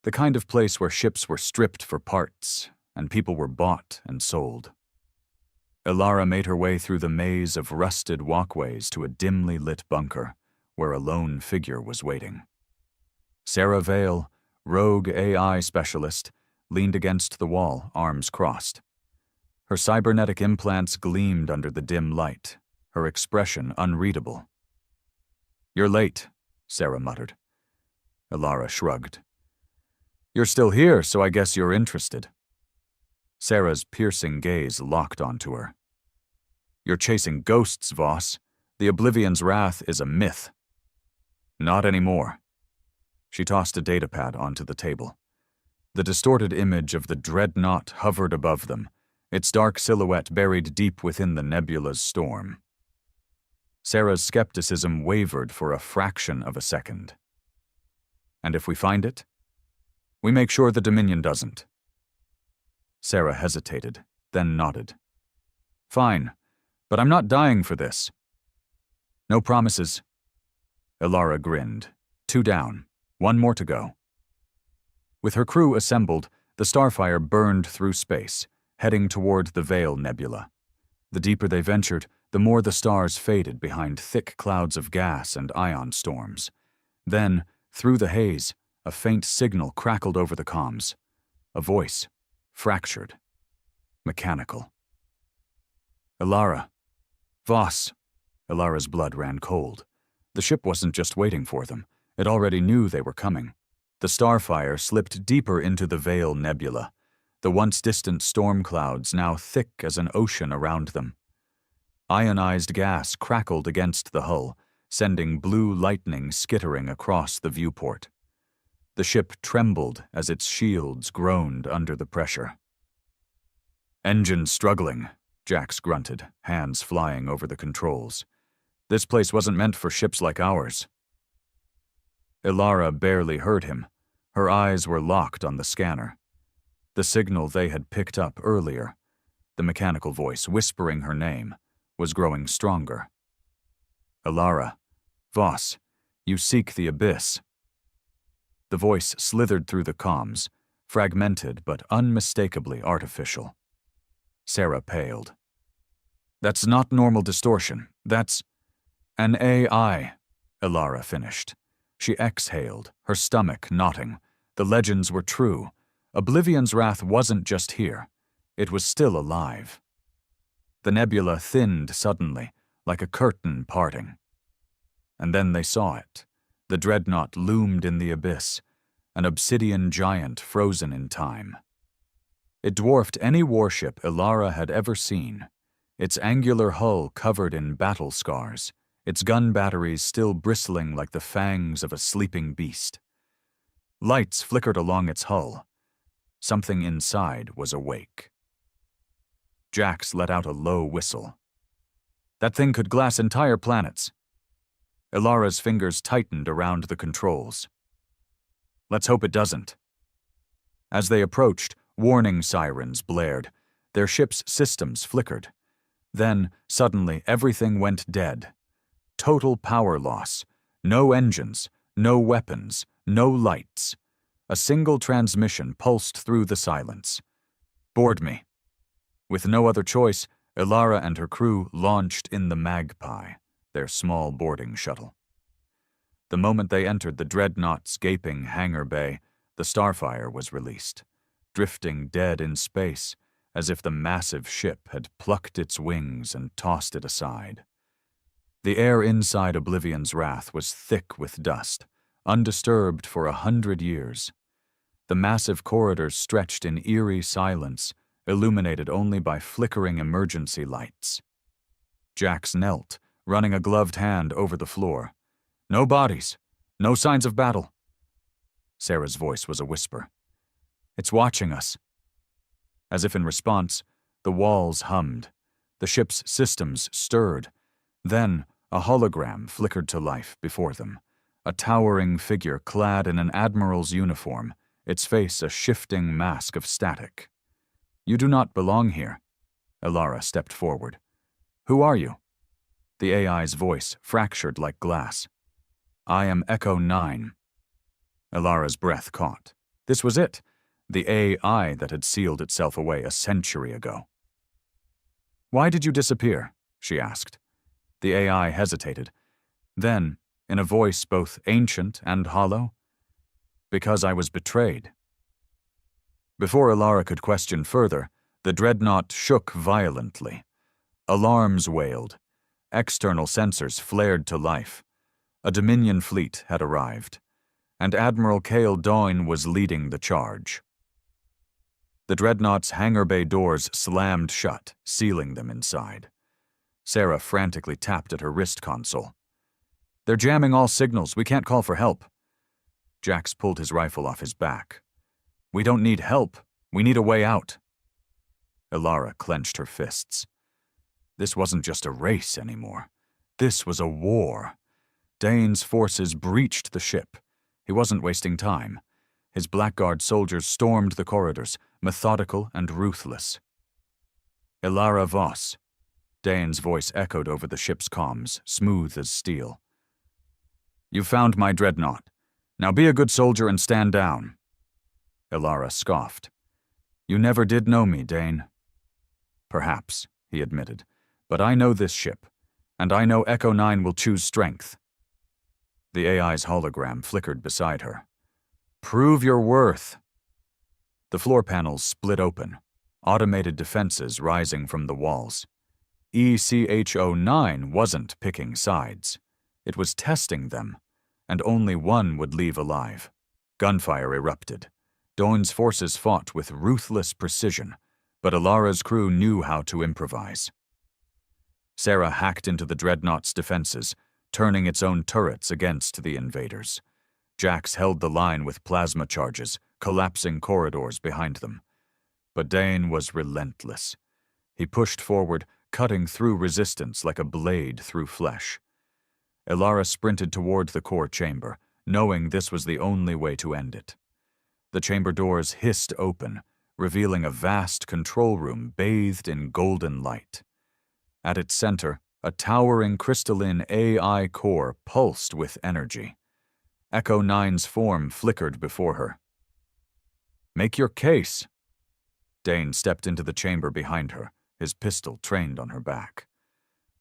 The kind of place where ships were stripped for parts, and people were bought and sold. Alara made her way through the maze of rusted walkways to a dimly lit bunker, where a lone figure was waiting. Sarah Vale, rogue AI specialist, leaned against the wall, arms crossed. Her cybernetic implants gleamed under the dim light, her expression unreadable. "You're late," Sarah muttered. Alara shrugged. "You're still here, so I guess you're interested." Sarah's piercing gaze locked onto her. "You're chasing ghosts, Voss. The Oblivion's wrath is a myth." "Not anymore." She tossed a datapad onto the table. The distorted image of the dreadnought hovered above them, its dark silhouette buried deep within the nebula's storm. Sarah's skepticism wavered for a fraction of a second. "And if we find it?" "We make sure the Dominion doesn't." Sarah hesitated, then nodded. "Fine, but I'm not dying for this." "No promises." Alara grinned. 2 down, 1 more to go. With her crew assembled, the Starfire burned through space, heading toward the Veil Nebula. The deeper they ventured, the more the stars faded behind thick clouds of gas and ion storms. Then, through the haze, a faint signal crackled over the comms. A voice, fractured, mechanical. "Alara." "Voss." Alara's blood ran cold. The ship wasn't just waiting for them. It already knew they were coming. The Starfire slipped deeper into the Veil Nebula, the once distant storm clouds now thick as an ocean around them. Ionized gas crackled against the hull, sending blue lightning skittering across the viewport. The ship trembled as its shields groaned under the pressure. "Engines struggling," Jax grunted, hands flying over the controls. "This place wasn't meant for ships like ours." Alara barely heard him. Her eyes were locked on the scanner. The signal they had picked up earlier, the mechanical voice whispering her name, was growing stronger. "Alara. Voss, you seek the abyss." The voice slithered through the comms, fragmented but unmistakably artificial. Sarah paled. "That's not normal distortion. That's an AI," Alara finished. She exhaled, her stomach knotting. The legends were true. Oblivion's wrath wasn't just here. It was still alive. The nebula thinned suddenly, like a curtain parting. And then they saw it. The dreadnought loomed in the abyss, an obsidian giant frozen in time. It dwarfed any warship Alara had ever seen, its angular hull covered in battle scars, its gun batteries still bristling like the fangs of a sleeping beast. Lights flickered along its hull. Something inside was awake. Jax let out a low whistle. "That thing could glass entire planets." Alara's fingers tightened around the controls. "Let's hope it doesn't." As they approached, warning sirens blared. Their ship's systems flickered. Then, suddenly, everything went dead. Total power loss. No engines, no weapons, no lights. A single transmission pulsed through the silence. "Board me." With no other choice, Alara and her crew launched in the Magpie, their small boarding shuttle. The moment they entered the dreadnought's gaping hangar bay, the Starfire was released, drifting dead in space, as if the massive ship had plucked its wings and tossed it aside. The air inside Oblivion's Wrath was thick with dust, undisturbed for 100 years. The massive corridors stretched in eerie silence, illuminated only by flickering emergency lights. Jax knelt, running a gloved hand over the floor. "No bodies. No signs of battle." Sarah's voice was a whisper. "It's watching us." As if in response, the walls hummed. The ship's systems stirred. Then, a hologram flickered to life before them. A towering figure clad in an admiral's uniform, its face a shifting mask of static. "You do not belong here." Elara stepped forward. "Who are you?" The AI's voice fractured like glass. "I am Echo 9. Elara's breath caught. This was it, the AI that had sealed itself away a century ago. "Why did you disappear?" she asked. The AI hesitated. Then, in a voice both ancient and hollow, "Because I was betrayed." Before Elara could question further, the dreadnought shook violently. Alarms wailed. External sensors flared to life. A Dominion fleet had arrived, and Admiral Cale Doyne was leading the charge. The dreadnought's hangar bay doors slammed shut, sealing them inside. Sarah frantically tapped at her wrist console. "They're jamming all signals. We can't call for help." Jax pulled his rifle off his back. "We don't need help. We need a way out." Elara clenched her fists. This wasn't just a race anymore. This was a war. Dane's forces breached the ship. He wasn't wasting time. His Blackguard soldiers stormed the corridors, methodical and ruthless. "Elara Voss." Dane's voice echoed over the ship's comms, smooth as steel. "You found my dreadnought. Now be a good soldier and stand down." Elara scoffed. "You never did know me, Dane." "Perhaps," he admitted, "but I know this ship, and I know Echo 9 will choose strength." The AI's hologram flickered beside her. "Prove your worth." The floor panels split open, automated defenses rising from the walls. ECHO-9 wasn't picking sides. It was testing them, and only one would leave alive. Gunfire erupted. Doyne's forces fought with ruthless precision, but Elara's crew knew how to improvise. Sarah hacked into the dreadnought's defenses, turning its own turrets against the invaders. Jax held the line with plasma charges, collapsing corridors behind them. But Dane was relentless. He pushed forward, cutting through resistance like a blade through flesh. Elara sprinted toward the core chamber, knowing this was the only way to end it. The chamber doors hissed open, revealing a vast control room bathed in golden light. At its center, a towering crystalline AI core pulsed with energy. Echo 9's form flickered before her. "Make your case." Dane stepped into the chamber behind her, his pistol trained on her back.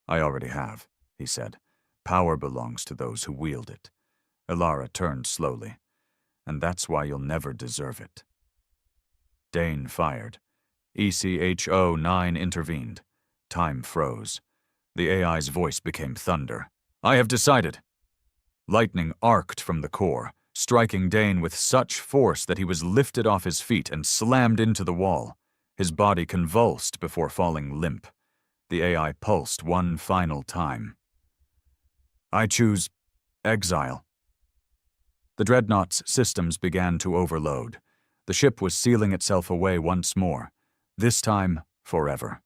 "I already have," he said. "Power belongs to those who wield it." Elara turned slowly. "And that's why you'll never deserve it." Dane fired. ECHO-9 intervened. Time froze. The AI's voice became thunder. "I have decided." Lightning arced from the core, striking Dane with such force that he was lifted off his feet and slammed into the wall. His body convulsed before falling limp. The AI pulsed one final time. "I choose exile." The dreadnought's systems began to overload. The ship was sealing itself away once more, this time forever.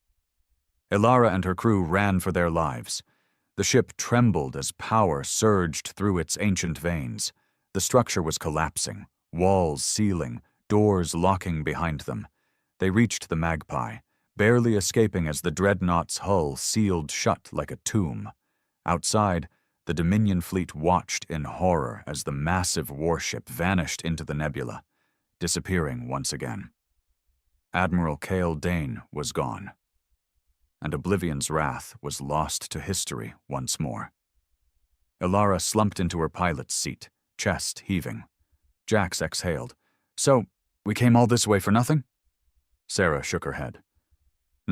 Elara and her crew ran for their lives. The ship trembled as power surged through its ancient veins. The structure was collapsing, walls sealing, doors locking behind them. They reached the Magpie, barely escaping as the dreadnought's hull sealed shut like a tomb. Outside, the Dominion fleet watched in horror as the massive warship vanished into the nebula, disappearing once again. Admiral Cale Dane was gone, and Oblivion's Wrath was lost to history once more. Elara slumped into her pilot's seat, chest heaving. Jax exhaled. "So, we came all this way for nothing?" Sarah shook her head.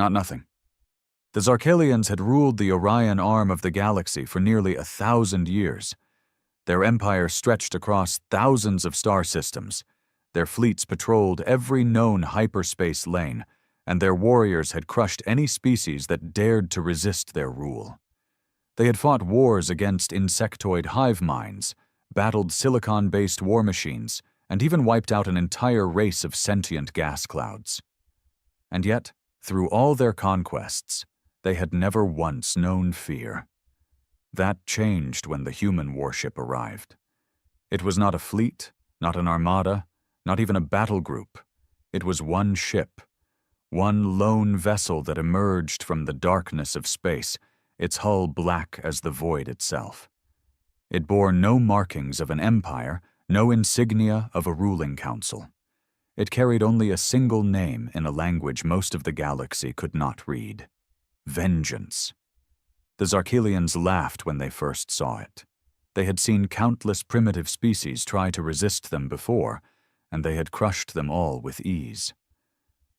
Not nothing. The Zarkalians had ruled the Orion arm of the galaxy for nearly 1,000 years. Their empire stretched across thousands of star systems. Their fleets patrolled every known hyperspace lane, and their warriors had crushed any species that dared to resist their rule. They had fought wars against insectoid hive minds, battled silicon-based war machines, and even wiped out an entire race of sentient gas clouds. And yet, through all their conquests, they had never once known fear. That changed when the human warship arrived. It was not a fleet, not an armada, not even a battle group. It was one ship, one lone vessel that emerged from the darkness of space, its hull black as the void itself. It bore no markings of an empire, no insignia of a ruling council. It carried only a single name in a language most of the galaxy could not read: vengeance. The Zarkalians laughed when they first saw it. They had seen countless primitive species try to resist them before, and they had crushed them all with ease.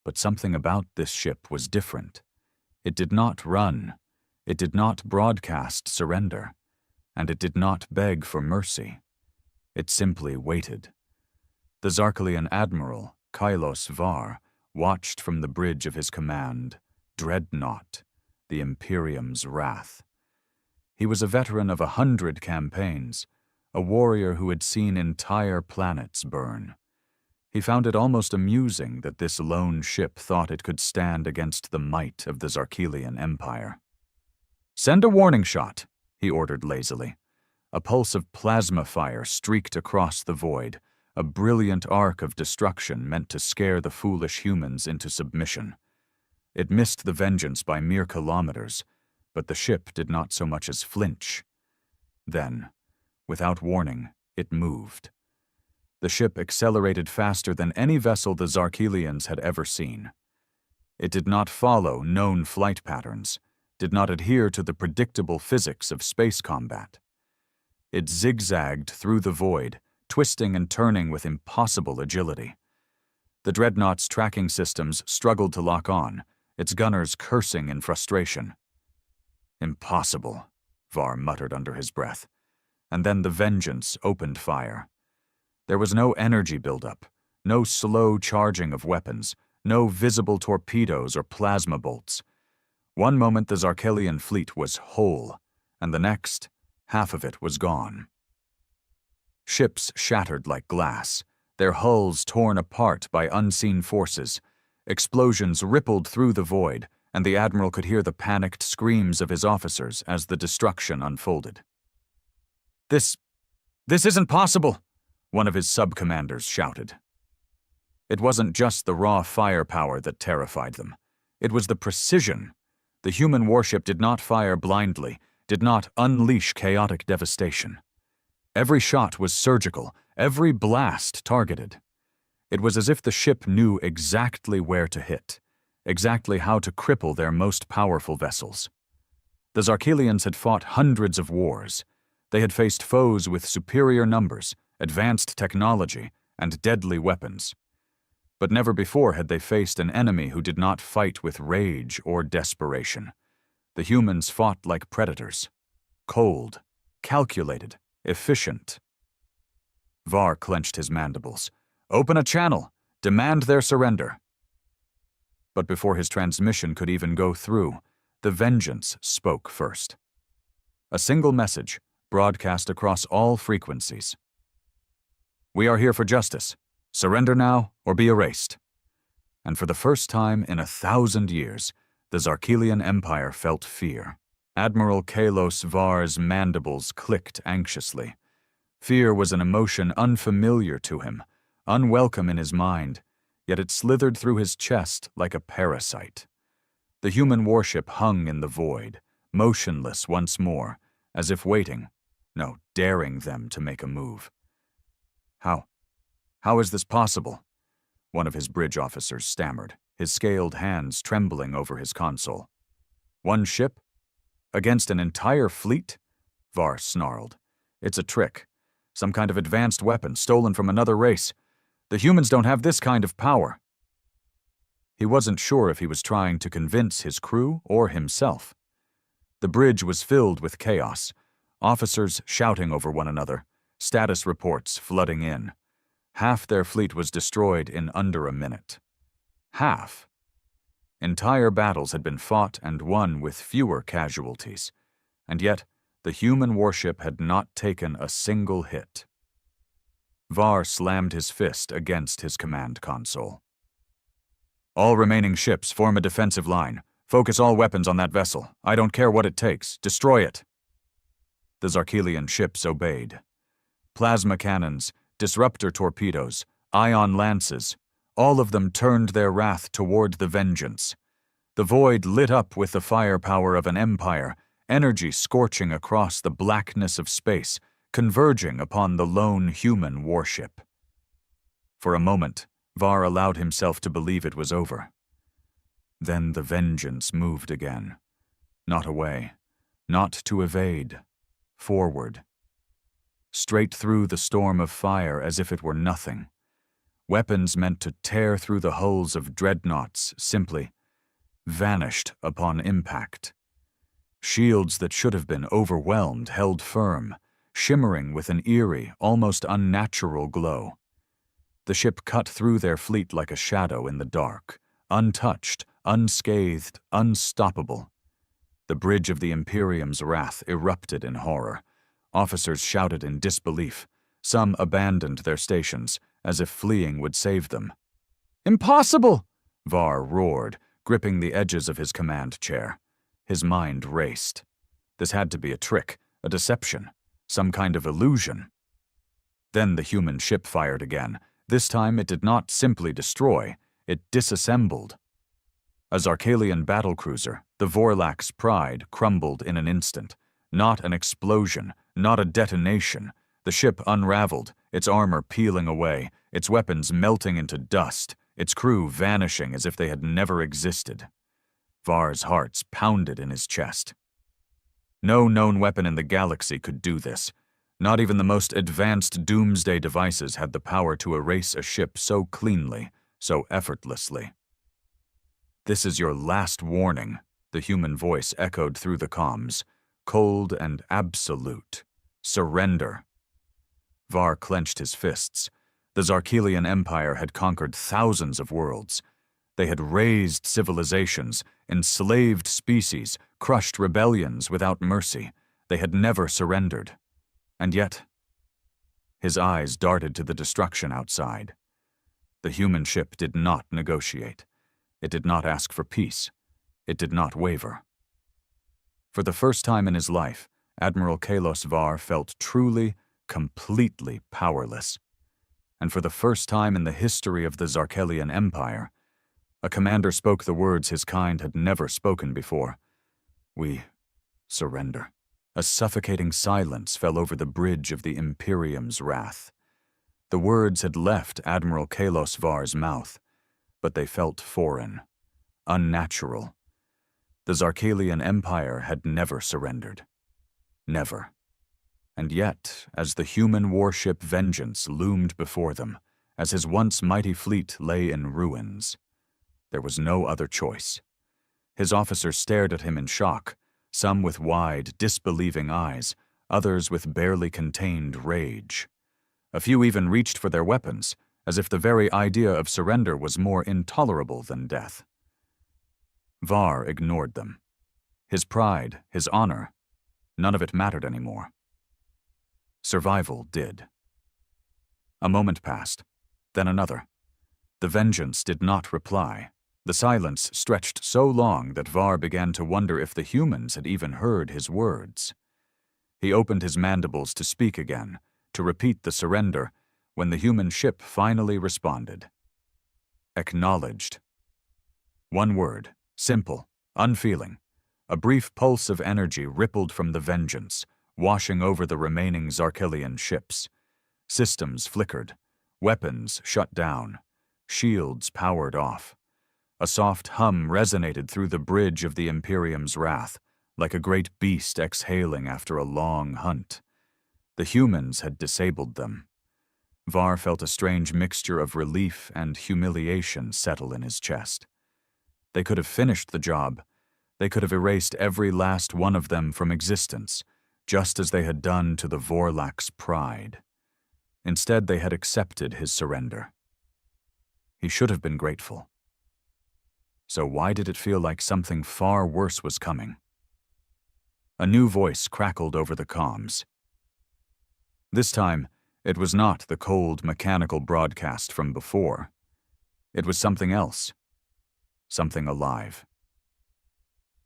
But something about this ship was different. It did not run. It did not broadcast surrender, and it did not beg for mercy. It simply waited. The Zarkalian admiral, Kylos Var, watched from the bridge of his command, Dreadnought, the Imperium's wrath. He was a veteran of 100 campaigns, a warrior who had seen entire planets burn. He found it almost amusing that this lone ship thought it could stand against the might of the Zarkalian Empire. "Send a warning shot," he ordered lazily. A pulse of plasma fire streaked across the void, a brilliant arc of destruction meant to scare the foolish humans into submission. It missed the Vengeance by mere kilometers, but the ship did not so much as flinch. Then, without warning, it moved. The ship accelerated faster than any vessel the Zarkalians had ever seen. It did not follow known flight patterns, did not adhere to the predictable physics of space combat. It zigzagged through the void, twisting and turning with impossible agility. The Dreadnought's tracking systems struggled to lock on, its gunners cursing in frustration. "Impossible," Var muttered under his breath, and then the Vengeance opened fire. There was no energy buildup, no slow charging of weapons, no visible torpedoes or plasma bolts. One moment the Zarkalian fleet was whole, and the next, half of it was gone. Ships shattered like glass, their hulls torn apart by unseen forces. Explosions rippled through the void, and the admiral could hear the panicked screams of his officers as the destruction unfolded. This isn't possible," one of his sub-commanders shouted. It wasn't just the raw firepower that terrified them. It was the precision. The human warship did not fire blindly, did not unleash chaotic devastation. Every shot was surgical, every blast targeted. It was as if the ship knew exactly where to hit, exactly how to cripple their most powerful vessels. The Zarkalians had fought hundreds of wars. They had faced foes with superior numbers, advanced technology, and deadly weapons. But never before had they faced an enemy who did not fight with rage or desperation. The humans fought like predators. Cold, calculated, efficient. Var clenched his mandibles. "Open a channel! Demand their surrender!" But before his transmission could even go through, the Vengeance spoke first. A single message, broadcast across all frequencies. "We are here for justice. Surrender now or be erased." And for the first time in 1,000 years, the Zarkalian Empire felt fear. Admiral Kylos Var's mandibles clicked anxiously. Fear was an emotion unfamiliar to him, unwelcome in his mind, yet it slithered through his chest like a parasite. The human warship hung in the void, motionless once more, as if waiting, no, daring them to make a move. How is this possible?" one of his bridge officers stammered, his scaled hands trembling over his console. "One ship? Against an entire fleet?" Var snarled. "It's a trick. Some kind of advanced weapon stolen from another race. The humans don't have this kind of power." He wasn't sure if he was trying to convince his crew or himself. The bridge was filled with chaos, officers shouting over one another, status reports flooding in. Half their fleet was destroyed in under a minute. Half. Entire battles had been fought and won with fewer casualties, and yet the human warship had not taken a single hit. Var slammed his fist against his command console. "All remaining ships form a defensive line. Focus all weapons on that vessel. I don't care what it takes. Destroy it." The Zarkelian ships obeyed. Plasma cannons, disruptor torpedoes, ion lances, all of them turned their wrath toward the vengeance. The void lit up with the firepower of an empire, energy scorching across the blackness of space, converging upon the lone human warship. For a moment, Var allowed himself to believe it was over. Then the vengeance moved again. Not away, not to evade, forward. Straight through the storm of fire as if it were nothing. Weapons meant to tear through the hulls of dreadnoughts simply vanished upon impact. Shields that should have been overwhelmed held firm, shimmering with an eerie, almost unnatural glow. The ship cut through their fleet like a shadow in the dark, untouched, unscathed, unstoppable. The bridge of the Imperium's wrath erupted in horror. Officers shouted in disbelief. Some abandoned their stations, as if fleeing would save them. "Impossible!" Var roared, gripping the edges of his command chair. His mind raced. This had to be a trick, a deception, some kind of illusion. Then the human ship fired again. This time it did not simply destroy, it disassembled. A Zarkelian battlecruiser, the Vorlak's Pride, crumbled in an instant. Not an explosion, not a detonation. The ship unraveled, its armor peeling away, its weapons melting into dust, its crew vanishing as if they had never existed. Var's heart pounded in his chest. No known weapon in the galaxy could do this. Not even the most advanced doomsday devices had the power to erase a ship so cleanly, so effortlessly. "This is your last warning," the human voice echoed through the comms, cold and absolute. "Surrender." Var clenched his fists. The Zarkelian Empire had conquered thousands of worlds. They had razed civilizations, enslaved species, crushed rebellions without mercy. They had never surrendered. And yet, his eyes darted to the destruction outside. The human ship did not negotiate. It did not ask for peace. It did not waver. For the first time in his life, Admiral Kalos Var felt truly, completely powerless. And for the first time in the history of the Zarkelian Empire, a commander spoke the words his kind had never spoken before. "We surrender." A suffocating silence fell over the bridge of the Imperium's wrath. The words had left Admiral Kalos Var's mouth, but they felt foreign, unnatural. The Zarkelian Empire had never surrendered. Never. And yet, as the human warship Vengeance loomed before them, as his once mighty fleet lay in ruins, there was no other choice. His officers stared at him in shock, some with wide, disbelieving eyes, others with barely contained rage. A few even reached for their weapons, as if the very idea of surrender was more intolerable than death. Var ignored them. His pride, his honor, none of it mattered anymore. Survival did. A moment passed, then another. The Vengeance did not reply. The silence stretched so long that Var began to wonder if the humans had even heard his words. He opened his mandibles to speak again, to repeat the surrender, when the human ship finally responded. Acknowledged. One word, simple, unfeeling. A brief pulse of energy rippled from the Vengeance, washing over the remaining Zarkelian ships. Systems flickered, weapons shut down, shields powered off. A soft hum resonated through the bridge of the Imperium's wrath, like a great beast exhaling after a long hunt. The humans had disabled them. Var felt a strange mixture of relief and humiliation settle in his chest. They could have finished the job. They could have erased every last one of them from existence, just as they had done to the Vorlak's pride. Instead, they had accepted his surrender. He should have been grateful. So why did it feel like something far worse was coming? A new voice crackled over the comms. This time, it was not the cold, mechanical broadcast from before. It was something else. Something alive.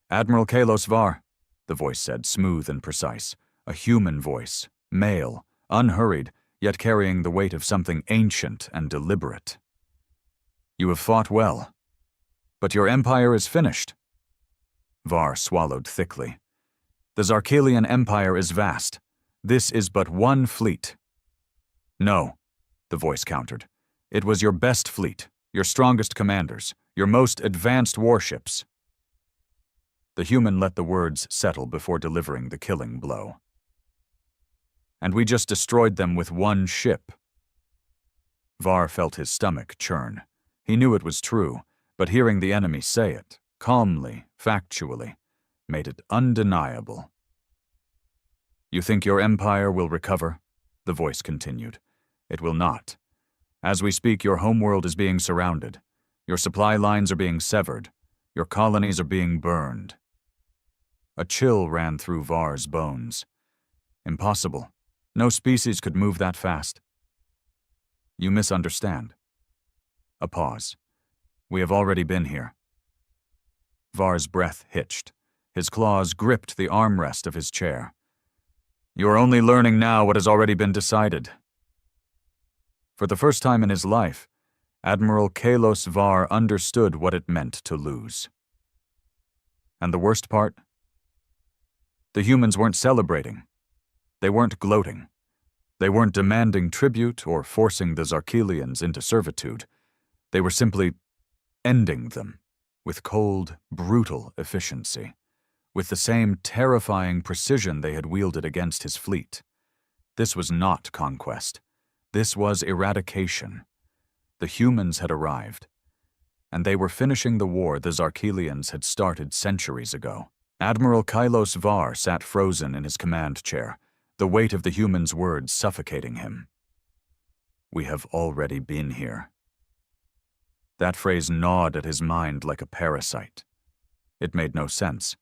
"Admiral Kalos Var," the voice said, smooth and precise. A human voice, male, unhurried, yet carrying the weight of something ancient and deliberate. "You have fought well. But your empire is finished." Var swallowed thickly. "The Zarkelian Empire is vast. This is but one fleet." "No," the voice countered. "It was your best fleet, your strongest commanders, your most advanced warships." The human let the words settle before delivering the killing blow. "And we just destroyed them with one ship." Var felt his stomach churn. He knew it was true, but hearing the enemy say it, calmly, factually, made it undeniable. "You think your empire will recover?" the voice continued. "It will not. As we speak, your homeworld is being surrounded. Your supply lines are being severed. Your colonies are being burned." A chill ran through Var's bones. Impossible. No species could move that fast. "You misunderstand." A pause. "We have already been here." Var's breath hitched. His claws gripped the armrest of his chair. "You are only learning now what has already been decided." For the first time in his life, Admiral Kalos Var understood what it meant to lose. And the worst part? The humans weren't celebrating. They weren't gloating. They weren't demanding tribute or forcing the Zarkelians into servitude. They were simply ending them with cold, brutal efficiency, with the same terrifying precision they had wielded against his fleet. This was not conquest. This was eradication. The humans had arrived, and they were finishing the war the Zarkelians had started centuries ago. Admiral Kalos Var sat frozen in his command chair, the weight of the humans' words suffocating him. "We have already been here." That phrase gnawed at his mind like a parasite. It made no sense.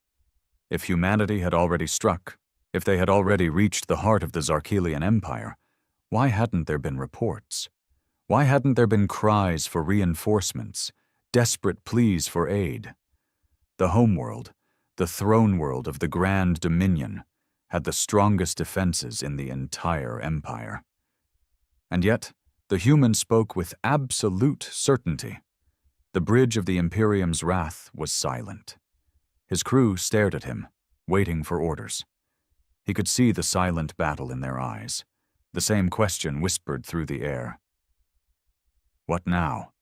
If humanity had already struck, if they had already reached the heart of the Zarkelian Empire, why hadn't there been reports? Why hadn't there been cries for reinforcements, desperate pleas for aid? The homeworld, the throne world of the Grand Dominion, had the strongest defenses in the entire empire. And yet, the human spoke with absolute certainty. The bridge of the Imperium's wrath was silent. His crew stared at him, waiting for orders. He could see the silent battle in their eyes, the same question whispered through the air. What now?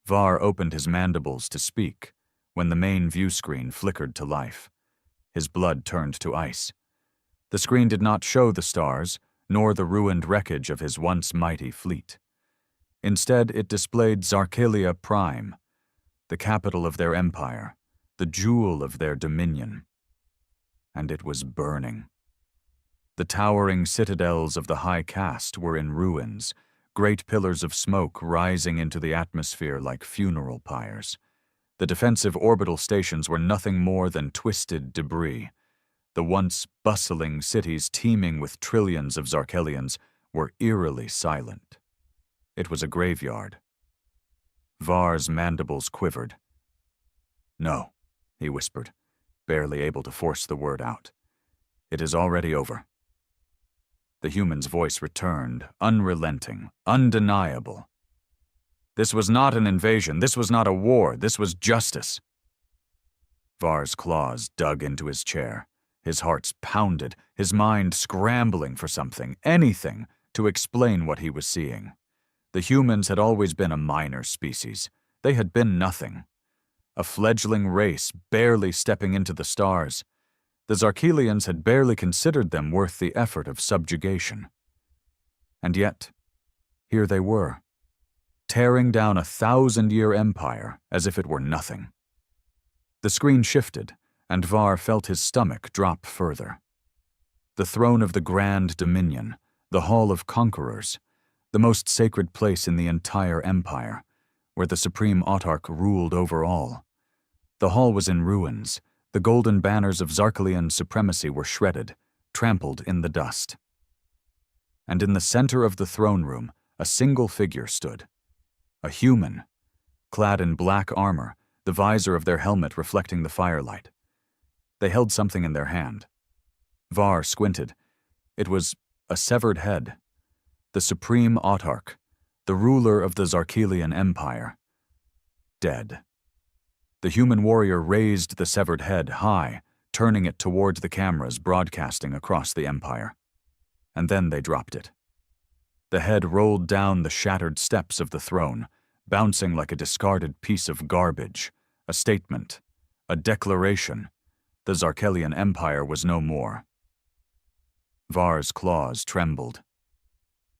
Var opened his mandibles to speak when the main view screen flickered to life. His blood turned to ice. The screen did not show the stars, nor the ruined wreckage of his once mighty fleet. Instead, it displayed Zarkelia Prime, the capital of their empire, the jewel of their dominion. And it was burning. The towering citadels of the High Caste were in ruins, great pillars of smoke rising into the atmosphere like funeral pyres. The defensive orbital stations were nothing more than twisted debris. The once bustling cities teeming with trillions of Zarkelians were eerily silent. It was a graveyard. Var's mandibles quivered. "No," he whispered, barely able to force the word out. "It is already over." The human's voice returned, unrelenting, undeniable. "This was not an invasion. This was not a war. This was justice." Var's claws dug into his chair. His heart pounded, his mind scrambling for something, anything, to explain what he was seeing. The humans had always been a minor species. They had been nothing. A fledgling race barely stepping into the stars. The Zarkelians had barely considered them worth the effort of subjugation. And yet, here they were. tearing down a 1,000-year empire as if it were nothing. The screen shifted, and Var felt his stomach drop further. The throne of the Grand Dominion, the Hall of Conquerors, the most sacred place in the entire empire, where the supreme autarch ruled over all. The hall was in ruins. The golden banners of Zarkalian supremacy were shredded, trampled in the dust. And in the center of the throne room, a single figure stood. A human, clad in black armor, the visor of their helmet reflecting the firelight. They held something in their hand. Var squinted. It was a severed head. The supreme autarch, the ruler of the Zarkalian Empire, dead. The human warrior raised the severed head high, turning it toward the cameras broadcasting across the empire. And then they dropped it. The head rolled down the shattered steps of the throne, bouncing like a discarded piece of garbage, a statement, a declaration. The Zarkalian Empire was no more. Var's claws trembled.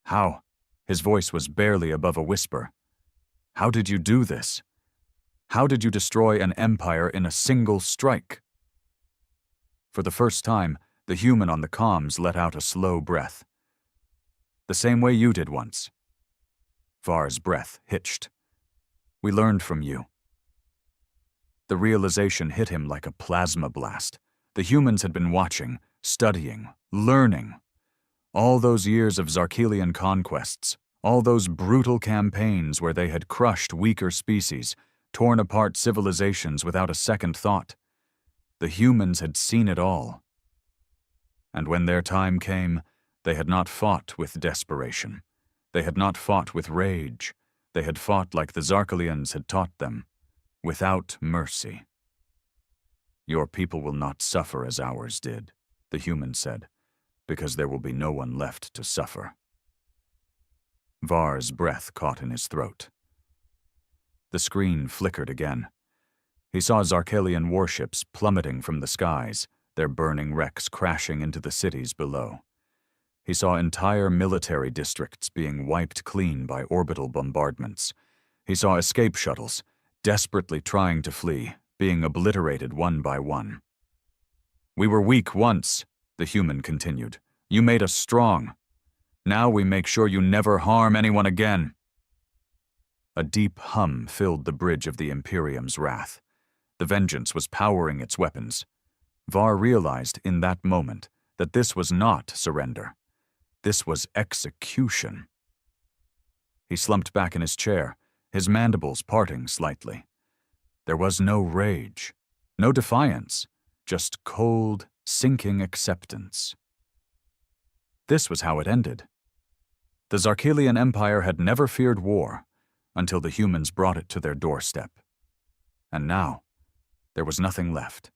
How? His voice was barely above a whisper. How did you do this? How did you destroy an empire in a single strike? For the first time, the human on the comms let out a slow breath. The same way you did once. Var's breath hitched. We learned from you. The realization hit him like a plasma blast. The humans had been watching, studying, learning. All those years of Zarkalian conquests, all those brutal campaigns where they had crushed weaker species, torn apart civilizations without a second thought. The humans had seen it all. And when their time came, they had not fought with desperation. They had not fought with rage. They had fought like the Zarkalians had taught them, without mercy. Your people will not suffer as ours did, the human said, because there will be no one left to suffer. Var's breath caught in his throat. The screen flickered again. He saw Zarkalian warships plummeting from the skies, their burning wrecks crashing into the cities below. He saw entire military districts being wiped clean by orbital bombardments. He saw escape shuttles, desperately trying to flee, being obliterated one by one. We were weak once, the human continued. You made us strong. Now we make sure you never harm anyone again. A deep hum filled the bridge of the Imperium's wrath. The Vengeance was powering its weapons. Var realized in that moment that this was not surrender. This was execution. He slumped back in his chair, his mandibles parting slightly. There was no rage, no defiance, just cold, sinking acceptance. This was how it ended. The Zarkalian Empire had never feared war until the humans brought it to their doorstep. And now, there was nothing left.